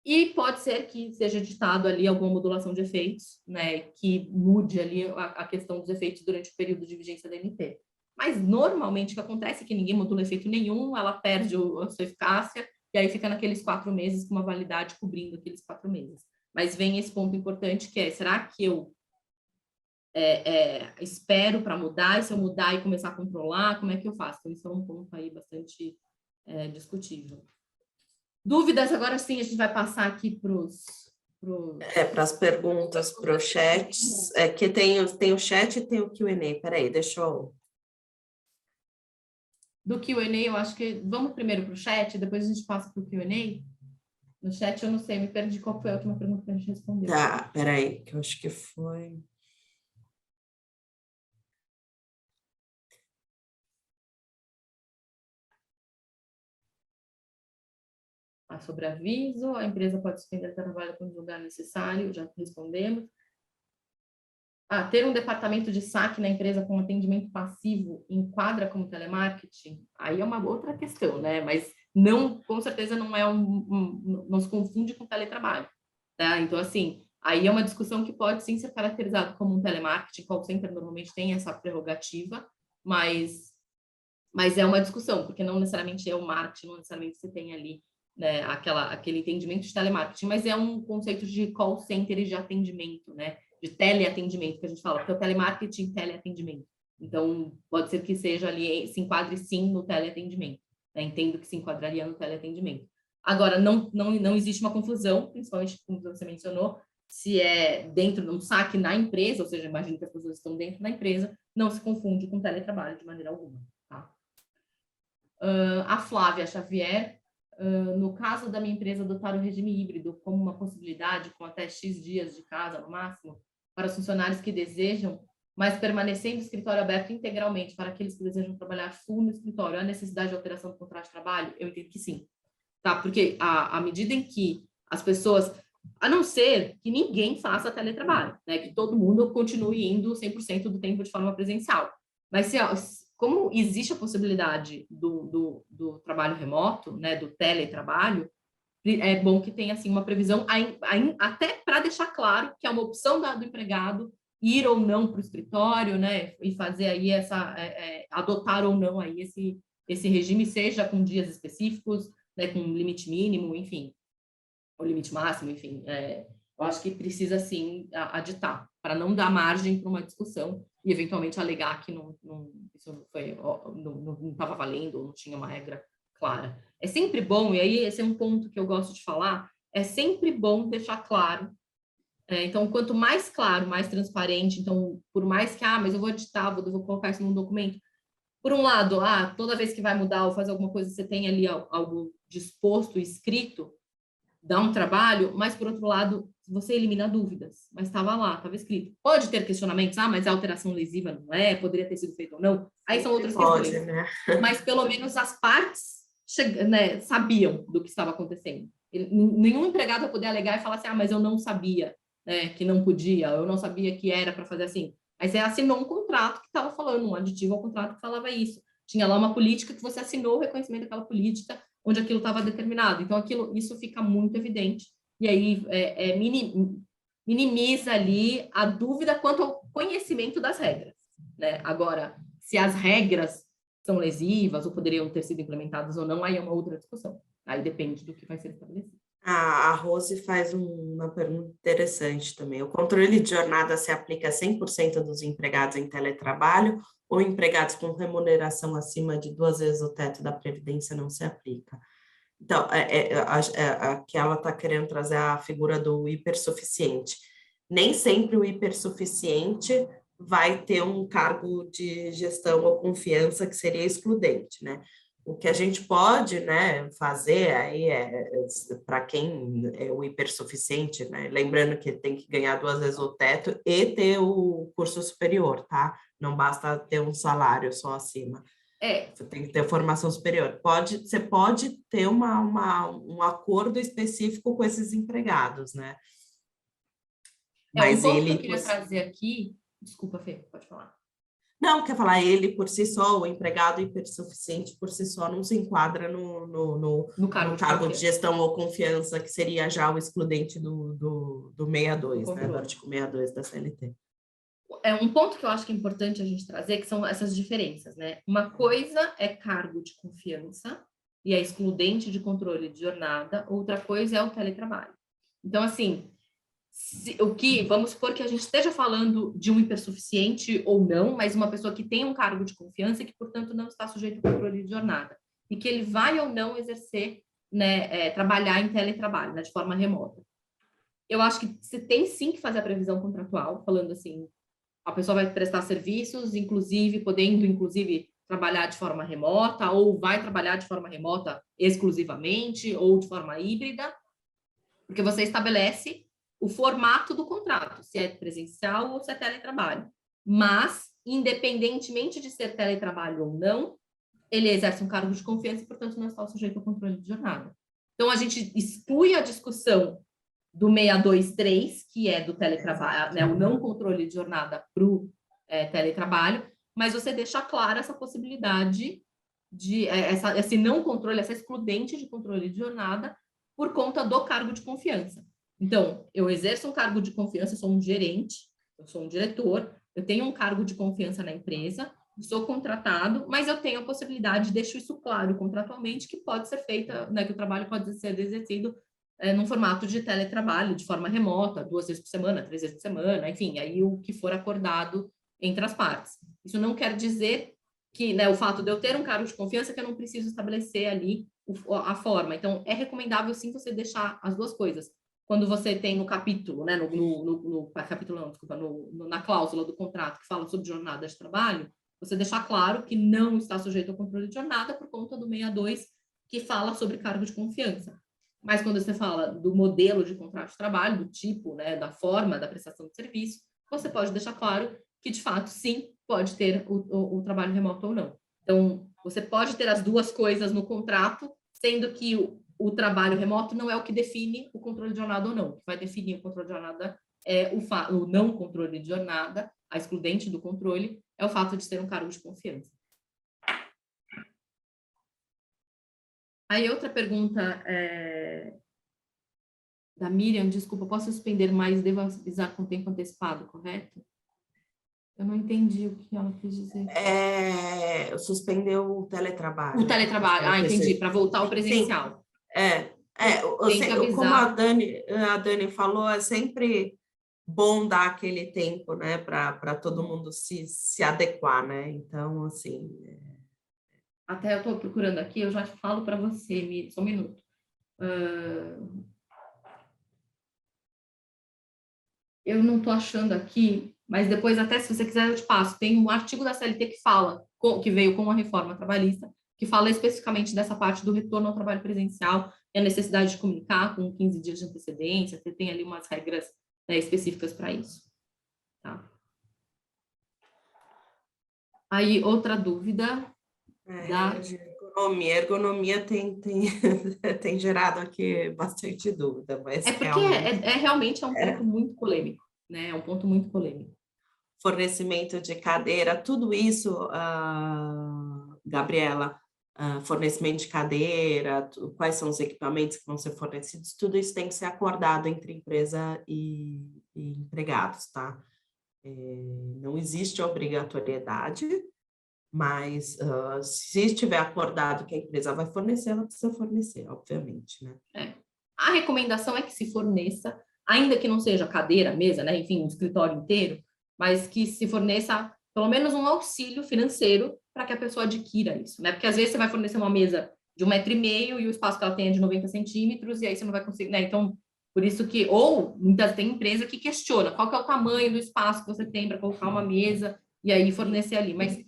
e pode ser que seja ditado ali alguma modulação de efeitos, né, que mude ali a questão dos efeitos durante o período de vigência da MP. Mas, normalmente, o que acontece é que ninguém modula efeito nenhum, ela perde a sua eficácia, e aí fica naqueles 4 meses com uma validade cobrindo aqueles 4 meses. Mas vem esse ponto importante que será que eu espero para mudar, e se eu mudar e começar a controlar, como é que eu faço? Então, isso é um ponto aí bastante discutível. Dúvidas? Agora sim, a gente vai passar aqui para as perguntas, para o chat, que tem o chat e tem o Q&A. Peraí, deixa eu... Do Q&A, eu acho que... Vamos primeiro para o chat, depois a gente passa para o Q&A? No chat eu não sei, me perdi qual foi a última pergunta que a gente respondeu. Tá, peraí, que eu acho que foi... Sobre aviso, a empresa pode suspender o trabalho quando julgar necessário, já respondemos. Ter um departamento de saque na empresa com atendimento passivo enquadra como telemarketing? Aí é uma outra questão, né? Mas não, com certeza não é não se confunde com teletrabalho, tá? Então, assim, aí é uma discussão que pode sim ser caracterizado como um telemarketing, call center normalmente tem essa prerrogativa, mas é uma discussão, porque não necessariamente é o marketing, não necessariamente você tem ali, né, aquele entendimento de telemarketing, mas é um conceito de call center e de atendimento, né? De teleatendimento, que a gente fala, porque é o telemarketing teleatendimento. Então, pode ser que seja ali, se enquadre sim no teleatendimento. Né? Entendo que se enquadraria no teleatendimento. Agora, não existe uma confusão, principalmente como você mencionou, se é dentro de um saque na empresa, ou seja, imagino que as pessoas estão dentro da empresa, não se confunde com teletrabalho de maneira alguma. Tá? A Flávia Xavier, no caso da minha empresa adotar o regime híbrido como uma possibilidade, com até X dias de casa no máximo, para os funcionários que desejam, mas permanecendo o escritório aberto integralmente para aqueles que desejam trabalhar full no escritório, há necessidade de alteração do contrato de trabalho? Eu entendo que sim. Tá? Porque à medida em que as pessoas, a não ser que ninguém faça teletrabalho, né? Que todo mundo continue indo 100% do tempo de forma presencial. Mas como existe a possibilidade do trabalho remoto, né, do teletrabalho, é bom que tenha assim, uma previsão, até para deixar claro que é uma opção do empregado ir ou não para o escritório, né, e fazer aí adotar ou não aí esse regime, seja com dias específicos, né, com limite mínimo, enfim, ou limite máximo, enfim, eu acho que precisa, sim, aditar, para não dar margem para uma discussão e, eventualmente, alegar que isso não estava valendo, ou não tinha uma regra clara. É sempre bom, e aí esse é um ponto que eu gosto de falar, é sempre bom deixar claro. Então, quanto mais claro, mais transparente, então, por mais que, mas eu vou editar, vou colocar isso num documento, por um lado, toda vez que vai mudar ou fazer alguma coisa, você tem ali algo disposto, escrito, dá um trabalho, mas, por outro lado, você elimina dúvidas. Mas estava lá, estava escrito. Pode ter questionamentos, mas a alteração lesiva não poderia ter sido feita ou não. Aí são outras questões. Né? Mas, pelo menos, as partes né, sabiam do que estava acontecendo. Nenhum empregado vai poder alegar e falar assim, mas eu não sabia, né, que não podia, eu não sabia que era para fazer assim. Aí você assinou um contrato que estava falando, um aditivo ao contrato que falava isso. Tinha lá uma política que você assinou o reconhecimento daquela política, onde aquilo estava determinado. Então, isso fica muito evidente. E aí minimiza ali a dúvida quanto ao conhecimento das regras. Né? Agora, se as regras são lesivas ou poderiam ter sido implementadas ou não, aí é uma outra discussão. Aí depende do que vai ser estabelecido. A Rose faz uma pergunta interessante também. O controle de jornada se aplica a 100% dos empregados em teletrabalho ou empregados com remuneração acima de 2 vezes o teto da Previdência não se aplica? Então, aqui ela está querendo trazer a figura do hipersuficiente. Nem sempre o hipersuficiente vai ter um cargo de gestão ou confiança que seria excludente, né? O que a gente pode, né, fazer aí para quem é o hipersuficiente, né? Lembrando que tem que ganhar 2 vezes o teto e ter o curso superior, tá? Não basta ter um salário só acima. Você tem que ter formação superior. Você pode ter um acordo específico com esses empregados, né? Mas um ponto que eu queria trazer aqui... Desculpa, Fê, pode falar. Não, quer falar, ele por si só, o empregado hipersuficiente por si só não se enquadra no cargo de gestão ou confiança, que seria já o excludente do 62, né, do artigo 62 da CLT. Um ponto que eu acho que é importante a gente trazer, que são essas diferenças, né? Uma coisa é cargo de confiança e é excludente de controle de jornada, outra coisa é o teletrabalho. Então, assim, Vamos supor que a gente esteja falando de um hipersuficiente ou não, mas uma pessoa que tem um cargo de confiança e que, portanto, não está sujeito ao controle de jornada, e que ele vai ou não exercer, né, trabalhar em teletrabalho, né, de forma remota. Eu acho que você tem sim que fazer a previsão contratual, falando assim, a pessoa vai prestar serviços, inclusive, trabalhar de forma remota, ou vai trabalhar de forma remota exclusivamente, ou de forma híbrida, porque você estabelece o formato do contrato, se é presencial ou se é teletrabalho. Mas, independentemente de ser teletrabalho ou não, ele exerce um cargo de confiança e, portanto, não está sujeito ao controle de jornada. Então, a gente exclui a discussão do 623, que é do teletrabalho, né, o não controle de jornada para o teletrabalho, mas você deixa clara essa possibilidade de esse não controle, essa excludente de controle de jornada por conta do cargo de confiança. Então, eu exerço um cargo de confiança, eu sou um gerente, eu sou um diretor, eu tenho um cargo de confiança na empresa, sou contratado, mas eu tenho a possibilidade, deixo isso claro contratualmente, que pode ser feita, né, que o trabalho pode ser exercido num formato de teletrabalho, de forma remota, 2 vezes por semana, 3 vezes por semana, enfim, aí o que for acordado entre as partes. Isso não quer dizer que, né, o fato de eu ter um cargo de confiança que eu não preciso estabelecer ali a forma. Então, é recomendável sim você deixar as duas coisas. Quando você tem no capítulo, né, no capítulo não, desculpa, na cláusula do contrato que fala sobre jornada de trabalho, você deixar claro que não está sujeito ao controle de jornada por conta do 62, que fala sobre cargo de confiança. Mas quando você fala do modelo de contrato de trabalho, do tipo, né, da forma da prestação de serviço, você pode deixar claro que, de fato, sim, pode ter o trabalho remoto ou não. Então, você pode ter as duas coisas no contrato, sendo que o trabalho remoto não é o que define o controle de jornada ou não. O que vai definir o controle de jornada é o não controle de jornada, a excludente do controle, é o fato de ter um cargo de confiança. Aí, outra pergunta da Miriam, desculpa, posso suspender, mas devo avisar com tempo antecipado, correto? Eu não entendi o que ela quis dizer. Suspendeu o teletrabalho. O teletrabalho, entendi, para voltar ao presencial. Sim, como avisar. a Dani falou, é sempre bom dar aquele tempo, né, para todo mundo se adequar, né? Então, assim. Até eu estou procurando aqui, eu já falo para você, Miriam, só um minuto. Eu não estou achando aqui, mas depois, até se você quiser, eu te passo. Tem um artigo da CLT que fala, que veio com a reforma trabalhista, que fala especificamente dessa parte do retorno ao trabalho presencial e a necessidade de comunicar com 15 dias de antecedência. Você tem ali umas regras, né, específicas para isso. Tá? Aí, outra dúvida da... Ergonomia tem gerado aqui bastante dúvida, mas porque realmente... realmente é um ponto muito polêmico, né? É um ponto muito polêmico. Fornecimento de cadeira, tudo isso, Gabriela, fornecimento de cadeira, quais são os equipamentos que vão ser fornecidos, tudo isso tem que ser acordado entre empresa e empregados, tá? Não existe obrigatoriedade, mas se estiver acordado que a empresa vai fornecer, ela precisa fornecer, obviamente, né? A recomendação é que se forneça, ainda que não seja cadeira, mesa, né? Enfim, um escritório inteiro, mas que se forneça pelo menos um auxílio financeiro para que a pessoa adquira isso, né? Porque às vezes você vai fornecer uma mesa de 1,5 m e o espaço que ela tem é de 90 centímetros, e aí você não vai conseguir, né? Então, por isso que, ou muitas tem empresa que questiona qual que é o tamanho do espaço que você tem para colocar uma mesa e aí fornecer ali. Mas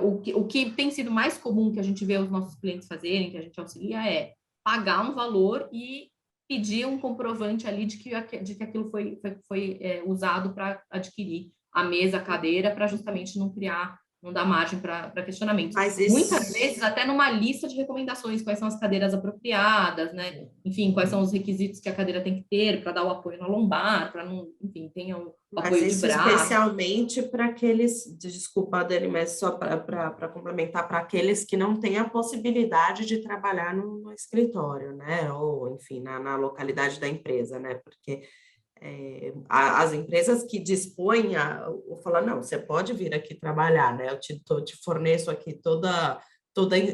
o que tem sido mais comum que a gente vê os nossos clientes fazerem, que a gente auxilia, é pagar um valor e pedir um comprovante ali de que aquilo foi usado para adquirir a mesa, a cadeira, para justamente não dar margem para questionamento. Muitas vezes, até numa lista de recomendações, quais são as cadeiras apropriadas, né? Enfim, quais são os requisitos que a cadeira tem que ter para dar o apoio na lombar, para não, enfim, tenha o apoio de braço. Especialmente para aqueles, desculpa, Dani, mas só para complementar, para aqueles que não têm a possibilidade de trabalhar no escritório, né? Ou, enfim, na localidade da empresa, né? Porque as empresas que dispõem ou falar, não, você pode vir aqui trabalhar, né? Eu te forneço aqui toda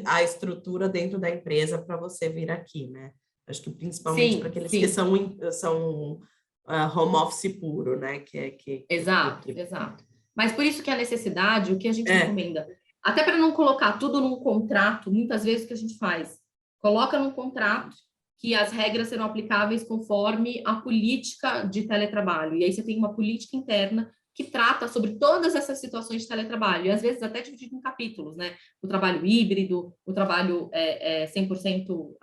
a estrutura dentro da empresa para você vir aqui, né? Acho que principalmente para aqueles que são home office puro, né? Exato, exato. Mas por isso que a necessidade, o que a gente É. recomenda, até para não colocar tudo num contrato, muitas vezes o que a gente faz, coloca num contrato que as regras serão aplicáveis conforme a política de teletrabalho. E aí você tem uma política interna que trata sobre todas essas situações de teletrabalho, e às vezes até dividido em capítulos, né? O trabalho híbrido, o trabalho 100%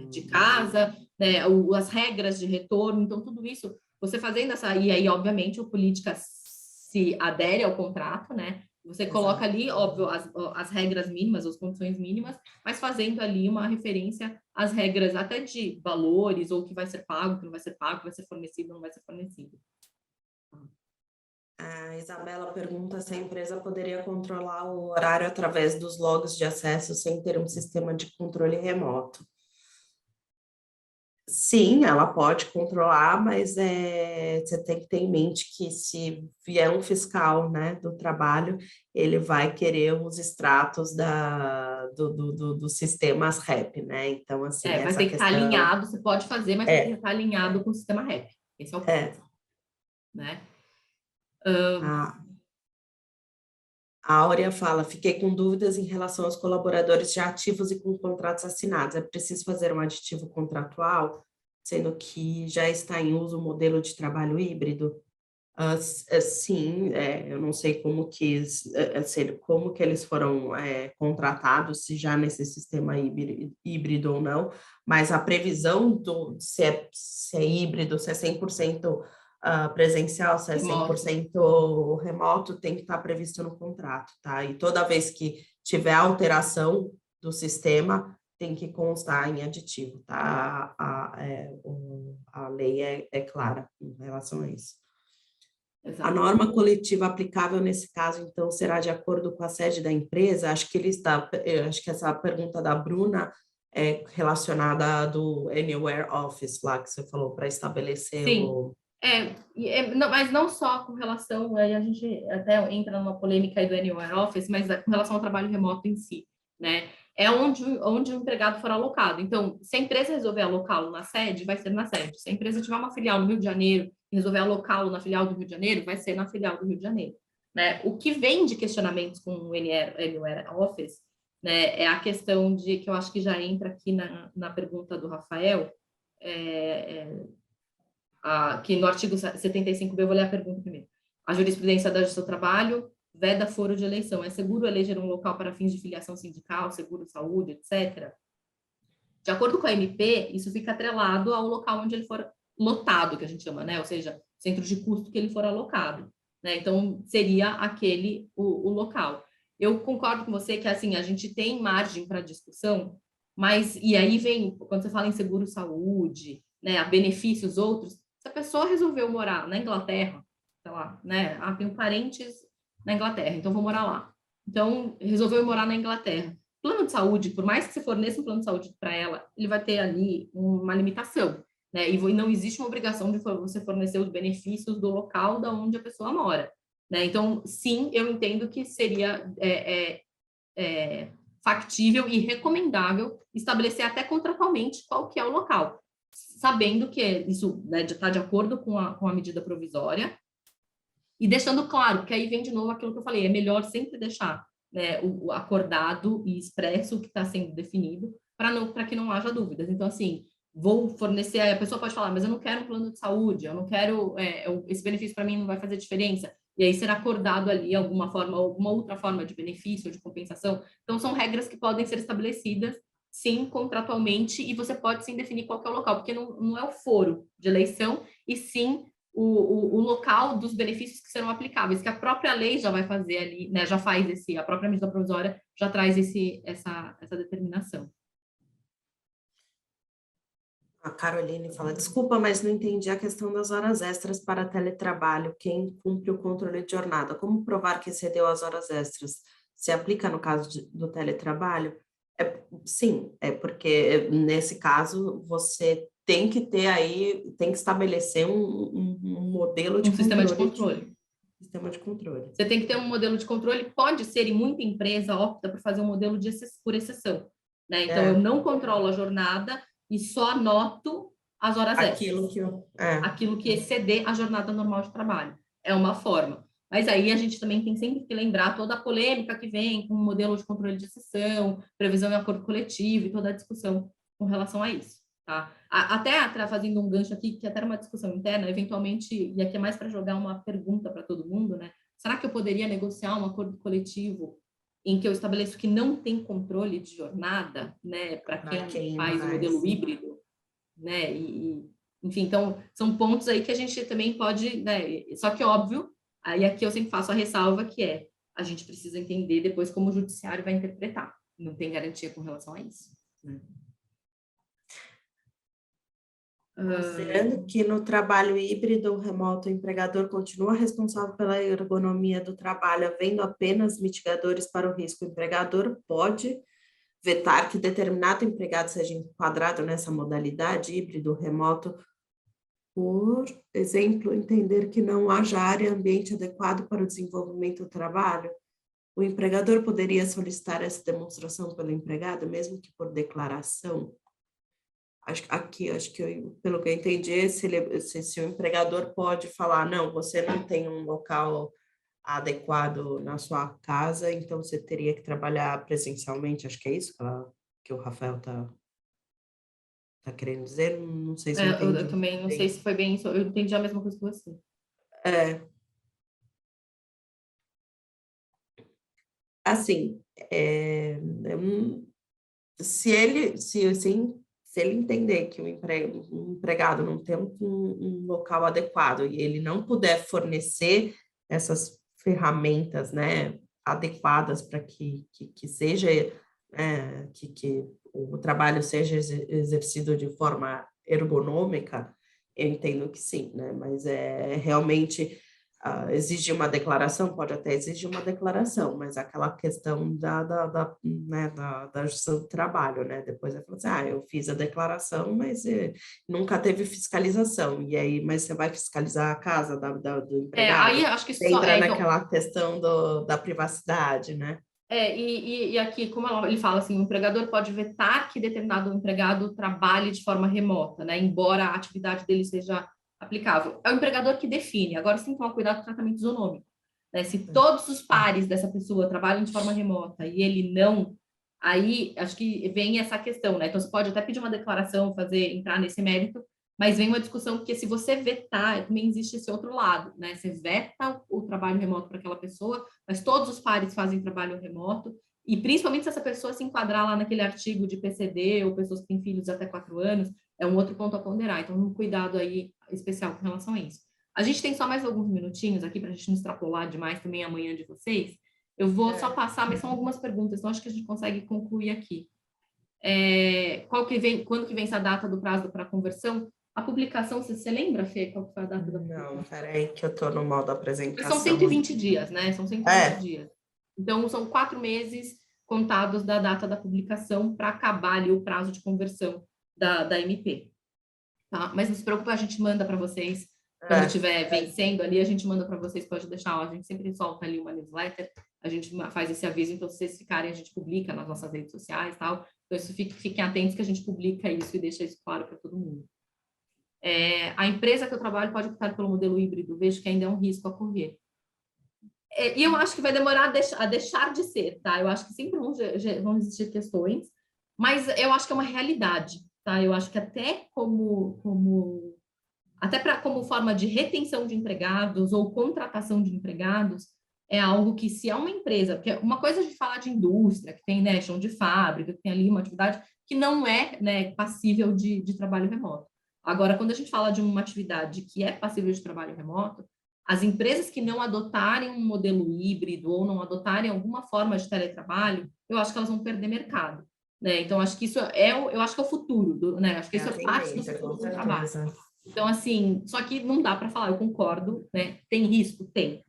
de casa, né? As regras de retorno, então tudo isso, você fazendo essa... E aí, obviamente, a política se adere ao contrato, né? Você coloca ali, óbvio, as regras mínimas, as condições mínimas, mas fazendo ali uma referência às regras até de valores, ou o que vai ser pago, o que não vai ser pago, o que vai ser fornecido, não vai ser fornecido. A Isabela pergunta se a empresa poderia controlar o horário através dos logs de acesso sem ter um sistema de controle remoto. Sim, ela pode controlar, mas você tem que ter em mente que se vier um fiscal, né, do trabalho, ele vai querer os extratos dos sistemas REP, né? Então, assim, Vai essa ter que estar questão... alinhado, você pode fazer, mas tem que estar alinhado com o sistema REP. Esse é o ponto, né? A Áurea fala, fiquei com dúvidas em relação aos colaboradores já ativos e com contratos assinados. É preciso fazer um aditivo contratual, sendo que já está em uso o modelo de trabalho híbrido? Sim, eu não sei como que eles foram contratados, se já nesse sistema híbrido ou não, mas a previsão se é híbrido, se é 100% presencial, se é 100% remoto, tem que estar previsto no contrato, tá? E toda vez que tiver alteração do sistema, tem que constar em aditivo, tá? A lei é clara em relação a isso. Exato. A norma coletiva aplicável nesse caso, então, será de acordo com a sede da empresa? Acho que essa pergunta da Bruna é relacionada do Anywhere Office lá que você falou para estabelecer Sim. Não, mas não só com relação, aí a gente até entra numa polêmica aí do Anywhere Office, mas com relação ao trabalho remoto em si, né? É onde o empregado for alocado. Então, se a empresa resolver alocá-lo na sede, vai ser na sede. Se a empresa tiver uma filial no Rio de Janeiro e resolver alocá-lo na filial do Rio de Janeiro, vai ser na filial do Rio de Janeiro, né? O que vem de questionamentos com o Anywhere Office, né, é a questão de, que eu acho que já entra aqui na pergunta do Rafael, que no artigo 75b, eu vou ler a pergunta primeiro. A jurisprudência da Justiça do Trabalho veda foro de eleição. É seguro eleger um local para fins de filiação sindical, seguro-saúde, etc.? De acordo com a MP, isso fica atrelado ao local onde ele for lotado, que a gente chama, né? Ou seja, centro de custo que ele for alocado, né? Então, seria aquele o local. Eu concordo com você que, assim, a gente tem margem para discussão, mas, e aí vem, quando você fala em seguro-saúde, né, a benefícios outros, se a pessoa resolveu morar na Inglaterra, sei lá, né? Tenho parentes na Inglaterra, então vou morar lá. Então, resolveu morar na Inglaterra. Plano de saúde, por mais que você forneça um plano de saúde para ela, ele vai ter ali uma limitação, né? E não existe uma obrigação de você fornecer os benefícios do local da onde a pessoa mora, né? Então, sim, eu entendo que seria factível e recomendável estabelecer até contratualmente qual que é o local, sabendo que isso, né, está de acordo com a medida provisória e deixando claro, que aí vem de novo aquilo que eu falei, é melhor sempre deixar, né, o acordado e expresso o que está sendo definido para que não haja dúvidas. Então, assim, vou fornecer, a pessoa pode falar, mas eu não quero um plano de saúde, eu não quero, esse benefício para mim não vai fazer diferença. E aí será acordado ali alguma forma, alguma outra forma de benefício ou de compensação. Então, são regras que podem ser estabelecidas, sim, contratualmente, e você pode sim definir qual que é o local, porque não é o foro de eleição, e sim o local dos benefícios que serão aplicáveis, que a própria lei já vai fazer ali, né, já faz a própria medida provisória já traz essa determinação. A Caroline fala, desculpa, mas não entendi a questão das horas extras para teletrabalho. Quem cumpre o controle de jornada? Como provar que excedeu as horas extras? Se aplica no caso do teletrabalho? Sim, porque nesse caso você tem que ter aí, tem que estabelecer um modelo de sistema de controle. Sistema de controle. Você tem que ter um modelo de controle, pode ser, e muita empresa opta por fazer um modelo por exceção, né? Então, eu não controlo a jornada e só anoto as horas Aquilo extras, que aquilo que exceder a jornada normal de trabalho. É uma forma. Mas aí a gente também tem sempre que lembrar toda a polêmica que vem com o modelo de controle de exceção, previsão em acordo coletivo e toda a discussão com relação a isso. Tá? Até fazendo um gancho aqui, que até era uma discussão interna, eventualmente, e aqui é mais para jogar uma pergunta para todo mundo, né? Será que eu poderia negociar um acordo coletivo em que eu estabeleço que não tem controle de jornada, né, para quem faz o modelo híbrido, né? Enfim, então são pontos aí que a gente também pode, né? Só que óbvio, aí aqui eu sempre faço a ressalva que é a gente precisa entender depois como o judiciário vai interpretar. Não tem garantia com relação a isso. Né? Considerando que no trabalho híbrido remoto, o empregador continua responsável pela ergonomia do trabalho, havendo apenas mitigadores para o risco, o empregador pode vetar que determinado empregado seja enquadrado nessa modalidade híbrido remoto, por exemplo, entender que não haja área e ambiente adequado para o desenvolvimento do trabalho. O empregador poderia solicitar essa demonstração pelo empregado, mesmo que por declaração. Acho que pelo que eu entendi, se o empregador pode falar, não, você não tem um local adequado na sua casa, então você teria que trabalhar presencialmente. Acho que é isso que o Rafael tá querendo dizer. Não sei se eu entendi eu também não sei se foi bem isso. Eu entendi a mesma coisa que você. Assim, se ele entender que o empregado não tem um local adequado e ele não puder fornecer essas ferramentas, né, adequadas para que seja, que o trabalho seja exercido de forma ergonômica, eu entendo que sim, né, mas é realmente exigir uma declaração, pode até exigir uma declaração, mas aquela questão da justiça do trabalho, né? Depois vai falar assim, eu fiz a declaração, mas nunca teve fiscalização. E aí, mas você vai fiscalizar a casa do empregado? Aí acho que só. Entra Então, naquela questão da privacidade, né? E aqui, como ele fala assim, o empregador pode vetar que determinado empregado trabalhe de forma remota, né? Embora a atividade dele seja aplicável. É o empregador que define. Agora, você tem que tomar cuidado com o tratamento isonômico. Né? Se todos os pares dessa pessoa trabalham de forma remota e ele não, aí acho que vem essa questão, né? Então, você pode até pedir uma declaração, entrar nesse mérito, mas vem uma discussão, porque se você vetar, também existe esse outro lado, né? Você veta o trabalho remoto para aquela pessoa, mas todos os pares fazem trabalho remoto, e principalmente se essa pessoa se enquadrar lá naquele artigo de PCD, ou pessoas que têm filhos até 4 anos, é um outro ponto a ponderar. Então, um cuidado aí especial com relação a isso. A gente tem só mais alguns minutinhos aqui para a gente não extrapolar demais também amanhã de vocês. Eu vou só passar, mas são algumas perguntas, então acho que a gente consegue concluir aqui. Quando que vem essa data do prazo para conversão? A publicação, você lembra, Fê, qual foi a data da publicação? Não, peraí, que eu estou no modo apresentação. São 120 dias, né? São 120 dias. Então, são 4 meses contados da data da publicação para acabar ali o prazo de conversão da MP. Tá? Mas não se preocupe, a gente manda para vocês. Quando estiver vencendo ali, a gente manda para vocês, pode deixar. A gente sempre solta ali uma newsletter, a gente faz esse aviso, então se vocês ficarem, a gente publica nas nossas redes sociais e tal. Então, fiquem atentos que a gente publica isso e deixa isso claro para todo mundo. A empresa que eu trabalho pode optar pelo modelo híbrido, vejo que ainda é um risco a correr. E eu acho que vai demorar a deixar de ser, tá? Eu acho que sempre vão existir questões, mas eu acho que é uma realidade, tá? Eu acho que até como forma de retenção de empregados ou contratação de empregados, é algo que, se é uma empresa, porque uma coisa é de falar de indústria, que tem, né, chão de fábrica, que tem ali uma atividade que não é, né, passível de trabalho remoto. Agora, quando a gente fala de uma atividade que é passível de trabalho remoto, as empresas que não adotarem um modelo híbrido ou não adotarem alguma forma de teletrabalho, eu acho que elas vão perder mercado. Né? Então, acho que isso eu acho que é o futuro, né? Acho que isso é parte do futuro do trabalho. Então, assim, só que não dá para falar, eu concordo, né? Tem risco? Tem.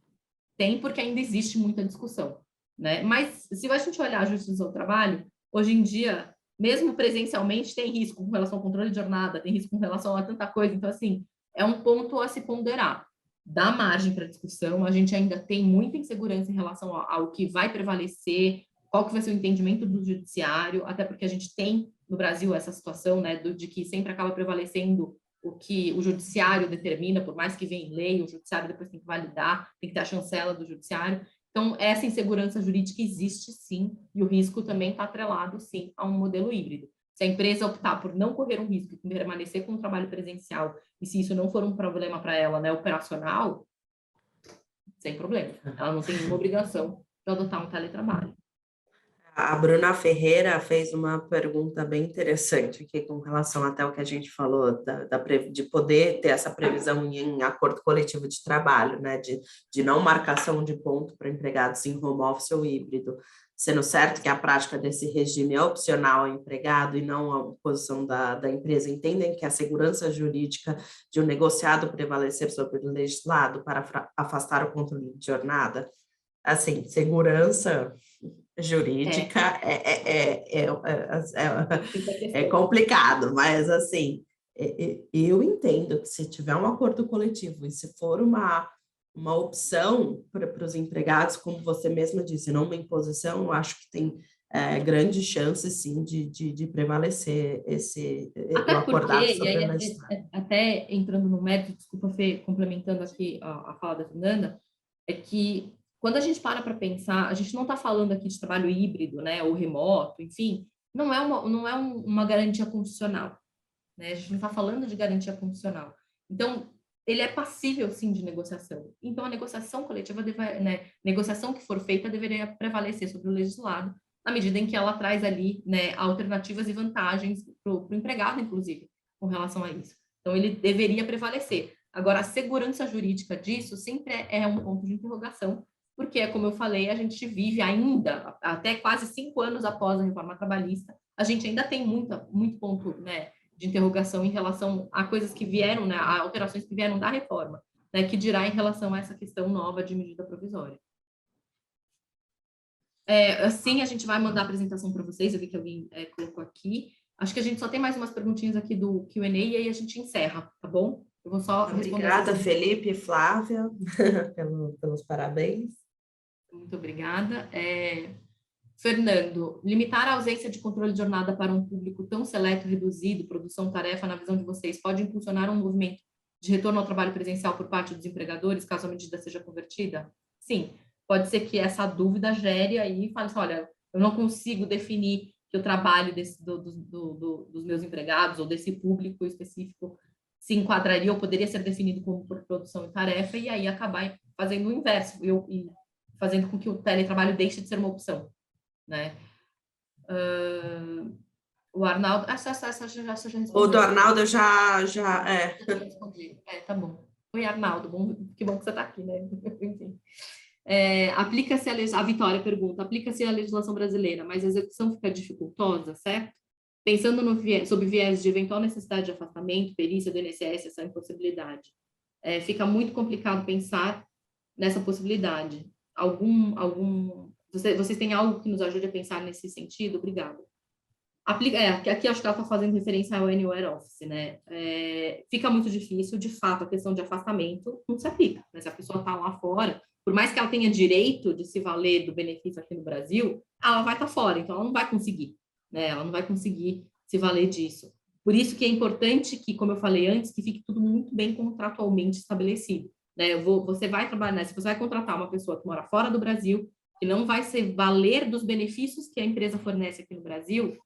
Tem, porque ainda existe muita discussão, né? Mas, se a gente olhar a justiça do trabalho, hoje em dia, mesmo presencialmente, tem risco com relação ao controle de jornada, tem risco com relação a tanta coisa. Então, assim, é um ponto a se ponderar. Dá margem para discussão, a gente ainda tem muita insegurança em relação ao que vai prevalecer, qual que vai ser o entendimento do judiciário, até porque a gente tem no Brasil essa situação, né, de que sempre acaba prevalecendo o que o judiciário determina, por mais que venha em lei, o judiciário depois tem que validar, tem que ter a chancela do judiciário. Então, essa insegurança jurídica existe sim, e o risco também está atrelado sim a um modelo híbrido. Se a empresa optar por não correr um risco e permanecer com o trabalho presencial, e se isso não for um problema para ela, né, operacional, sem problema. Ela não tem nenhuma obrigação de adotar um teletrabalho. A Bruna Ferreira fez uma pergunta bem interessante aqui com relação até ao que a gente falou de poder ter essa previsão em acordo coletivo de trabalho, né? De não marcação de ponto para empregados em home office ou híbrido, sendo certo que a prática desse regime é opcional ao empregado e não a posição da empresa. Entendem que a segurança jurídica de um negociado prevalecer sobre o legislado para afastar o controle de jornada? Assim, segurança jurídica é complicado, mas assim, eu entendo que se tiver um acordo coletivo e se for uma opção para os empregados, como você mesma disse, não uma imposição, eu acho que tem grandes chances, sim, de prevalecer o Até porque, acordado e sobre aí a legislação. até entrando no mérito, desculpa, Fê, complementando aqui a fala da Fernanda, é que quando a gente para pensar, a gente não está falando aqui de trabalho híbrido, né, ou remoto, enfim, não é uma garantia constitucional, né? A gente não está falando de garantia constitucional. Então, ele é passível, sim, de negociação. Então, a negociação coletiva, né, negociação que for feita deveria prevalecer sobre o legislado, na medida em que ela traz ali, né, alternativas e vantagens para o empregado, inclusive, com relação a isso. Então, ele deveria prevalecer. Agora, a segurança jurídica disso sempre é um ponto de interrogação, porque, como eu falei, a gente vive ainda, até quase 5 anos após a reforma trabalhista, a gente ainda tem muito ponto, né, de interrogação em relação a coisas que vieram, né, a alterações que vieram da reforma, né, que dirá em relação a essa questão nova de medida provisória. Assim, a gente vai mandar a apresentação para vocês, eu vi que alguém colocou aqui. Acho que a gente só tem mais umas perguntinhas aqui do Q&A e aí a gente encerra, tá bom? Eu vou só responder Obrigada, Felipe e Flávia, pelos parabéns. Muito obrigada. Fernando, limitar a ausência de controle de jornada para um público tão seleto e reduzido, produção-tarefa, na visão de vocês, pode impulsionar um movimento de retorno ao trabalho presencial por parte dos empregadores, caso a medida seja convertida? Sim, pode ser que essa dúvida gere aí e fale assim, olha, eu não consigo definir que o trabalho dos meus empregados ou desse público específico se enquadraria ou poderia ser definido como por produção e tarefa, e aí acabar fazendo o inverso e fazendo com que o teletrabalho deixe de ser uma opção, né? O Arnaldo, essa já respondeu. O do Arnaldo já respondi. Tá bom. Oi, Arnaldo, que bom que você está aqui, né? Enfim. Aplica-se a Vitória pergunta, aplica-se a legislação brasileira, mas a execução fica dificultosa, certo? Pensando sob viés de eventual necessidade de afastamento, perícia do INSS, essa impossibilidade. Fica muito complicado pensar nessa possibilidade. Vocês têm algo que nos ajude a pensar nesse sentido? Obrigada. Aqui acho que ela está fazendo referência ao Anywhere Office, né? Fica muito difícil, de fato, a questão de afastamento não se aplica, né? Se a pessoa está lá fora, por mais que ela tenha direito de se valer do benefício aqui no Brasil, ela vai estar fora, então ela não vai conseguir, né? Ela não vai conseguir se valer disso. Por isso que é importante que, como eu falei antes, que fique tudo muito bem contratualmente estabelecido, né? Você vai trabalhar, né? Se você vai contratar uma pessoa que mora fora do Brasil, que não vai se valer dos benefícios que a empresa fornece aqui no Brasil,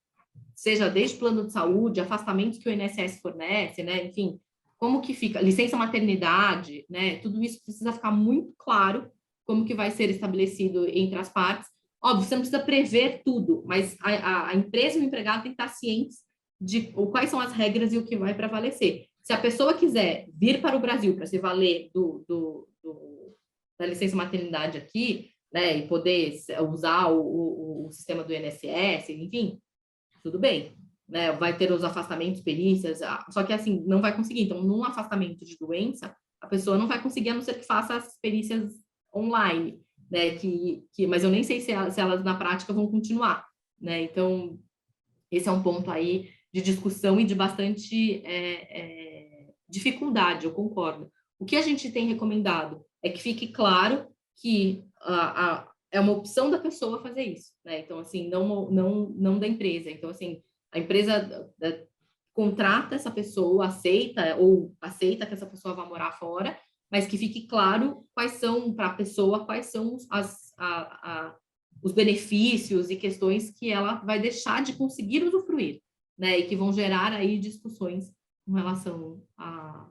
seja desde plano de saúde, afastamentos que o INSS fornece, né? Enfim, como que fica? Licença maternidade, né? Tudo isso precisa ficar muito claro como que vai ser estabelecido entre as partes. Óbvio, você não precisa prever tudo, mas a empresa e o empregado têm que estar cientes de quais são as regras e o que vai prevalecer. Se a pessoa quiser vir para o Brasil para se valer da licença maternidade aqui, né, e poder usar o sistema do INSS, enfim, tudo bem, né? Vai ter os afastamentos, perícias, só que assim, não vai conseguir. Então, num afastamento de doença, a pessoa não vai conseguir, a não ser que faça as perícias online, né? Mas eu nem sei se elas na prática vão continuar, né? Então, esse é um ponto aí de discussão e de bastante dificuldade, eu concordo. O que a gente tem recomendado é que fique claro que é uma opção da pessoa fazer isso, né? Então, assim, não da empresa. Então, assim, a empresa contrata essa pessoa, aceita que essa pessoa vá morar fora, mas que fique claro quais são, para a pessoa, quais são os benefícios e questões que ela vai deixar de conseguir usufruir, né? E que vão gerar aí discussões com relação a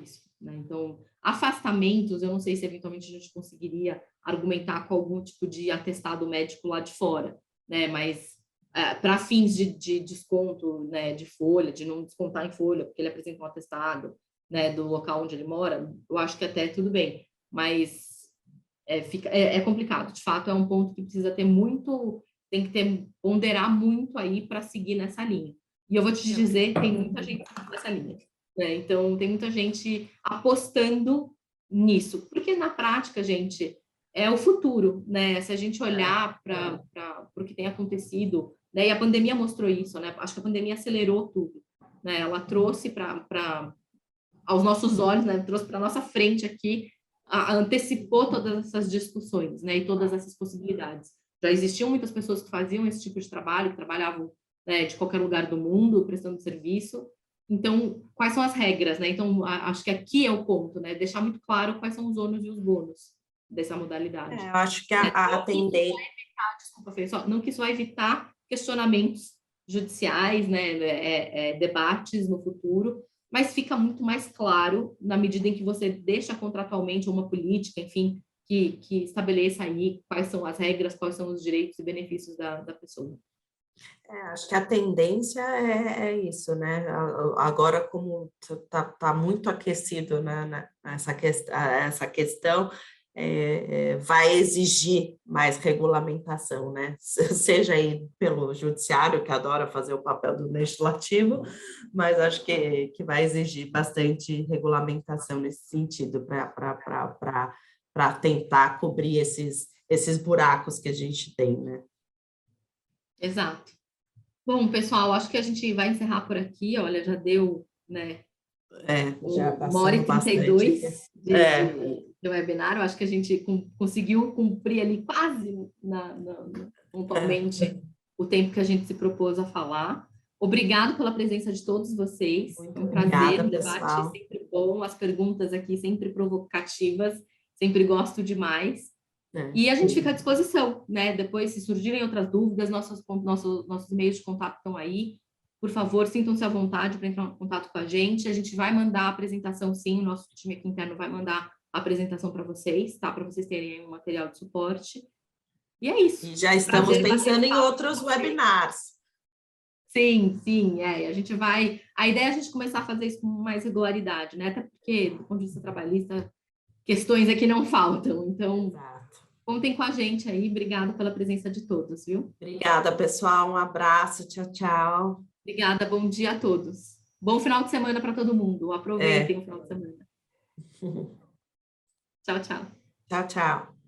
isso, né? Então, afastamentos, eu não sei se eventualmente a gente conseguiria argumentar com algum tipo de atestado médico lá de fora, né? Mas para fins de desconto, né, de folha, de não descontar em folha, porque ele apresenta um atestado, né, do local onde ele mora, eu acho que até tudo bem, mas é complicado. De fato, é um ponto que precisa ter muito, tem que ponderar muito aí para seguir nessa linha. E eu vou te dizer, tem muita gente nessa linha, né? Então, tem muita gente apostando nisso, porque na prática, gente, é o futuro, né? Se a gente olhar para o que tem acontecido, né? E a pandemia mostrou isso, né? Acho que a pandemia acelerou tudo, né? Ela trouxe aos nossos olhos, né? Trouxe para nossa frente aqui, antecipou todas essas discussões, né? E todas essas possibilidades. Já existiam muitas pessoas que faziam esse tipo de trabalho, que trabalhavam, né, de qualquer lugar do mundo, prestando serviço. Então, quais são as regras, né? Então, acho que aqui é o ponto, né? Deixar muito claro quais são os ônus e os bônus dessa modalidade. Eu acho que a tendência... Desculpa, Fê, não que isso vai evitar questionamentos judiciais, né? Debates no futuro, mas fica muito mais claro na medida em que você deixa contratualmente uma política, enfim, que estabeleça aí quais são as regras, quais são os direitos e benefícios da pessoa. Acho que a tendência é isso, né? Agora, como está muito aquecido, né, essa questão, vai exigir mais regulamentação, né? Seja aí pelo judiciário, que adora fazer o papel do legislativo, mas acho que vai exigir bastante regulamentação nesse sentido, para tentar cobrir esses buracos que a gente tem, né? Exato. Bom, pessoal, acho que a gente vai encerrar por aqui. Olha, já deu, né? Já 1h32 bastante. de webinar. Eu acho que a gente conseguiu cumprir ali quase pontualmente o tempo que a gente se propôs a falar. Obrigado pela presença de todos vocês. Muito Foi um prazer, obrigada, um debate pessoal. sempre bom, as perguntas aqui sempre provocativas, sempre gosto demais. E a gente fica à disposição, né? Depois, se surgirem outras dúvidas, nossos meios de contato estão aí. Por favor, sintam-se à vontade para entrar em contato com a gente. A gente vai mandar a apresentação, sim, o nosso time aqui interno vai mandar a apresentação para vocês, tá? Para vocês terem um material de suporte. E é isso. E já estamos pensando em outros webinars. Sim, sim, a gente vai... A ideia é a gente começar a fazer isso com mais regularidade, né? Até porque, do ponto de vista trabalhista, questões aqui não faltam. Então, Exato. Contem com a gente aí. Obrigada pela presença de todos, viu? Obrigada, pessoal. Um abraço. Tchau, tchau. Obrigada. Bom dia a todos. Bom final de semana para todo mundo. Aproveitem o final de semana. Tchau, tchau. Tchau, tchau.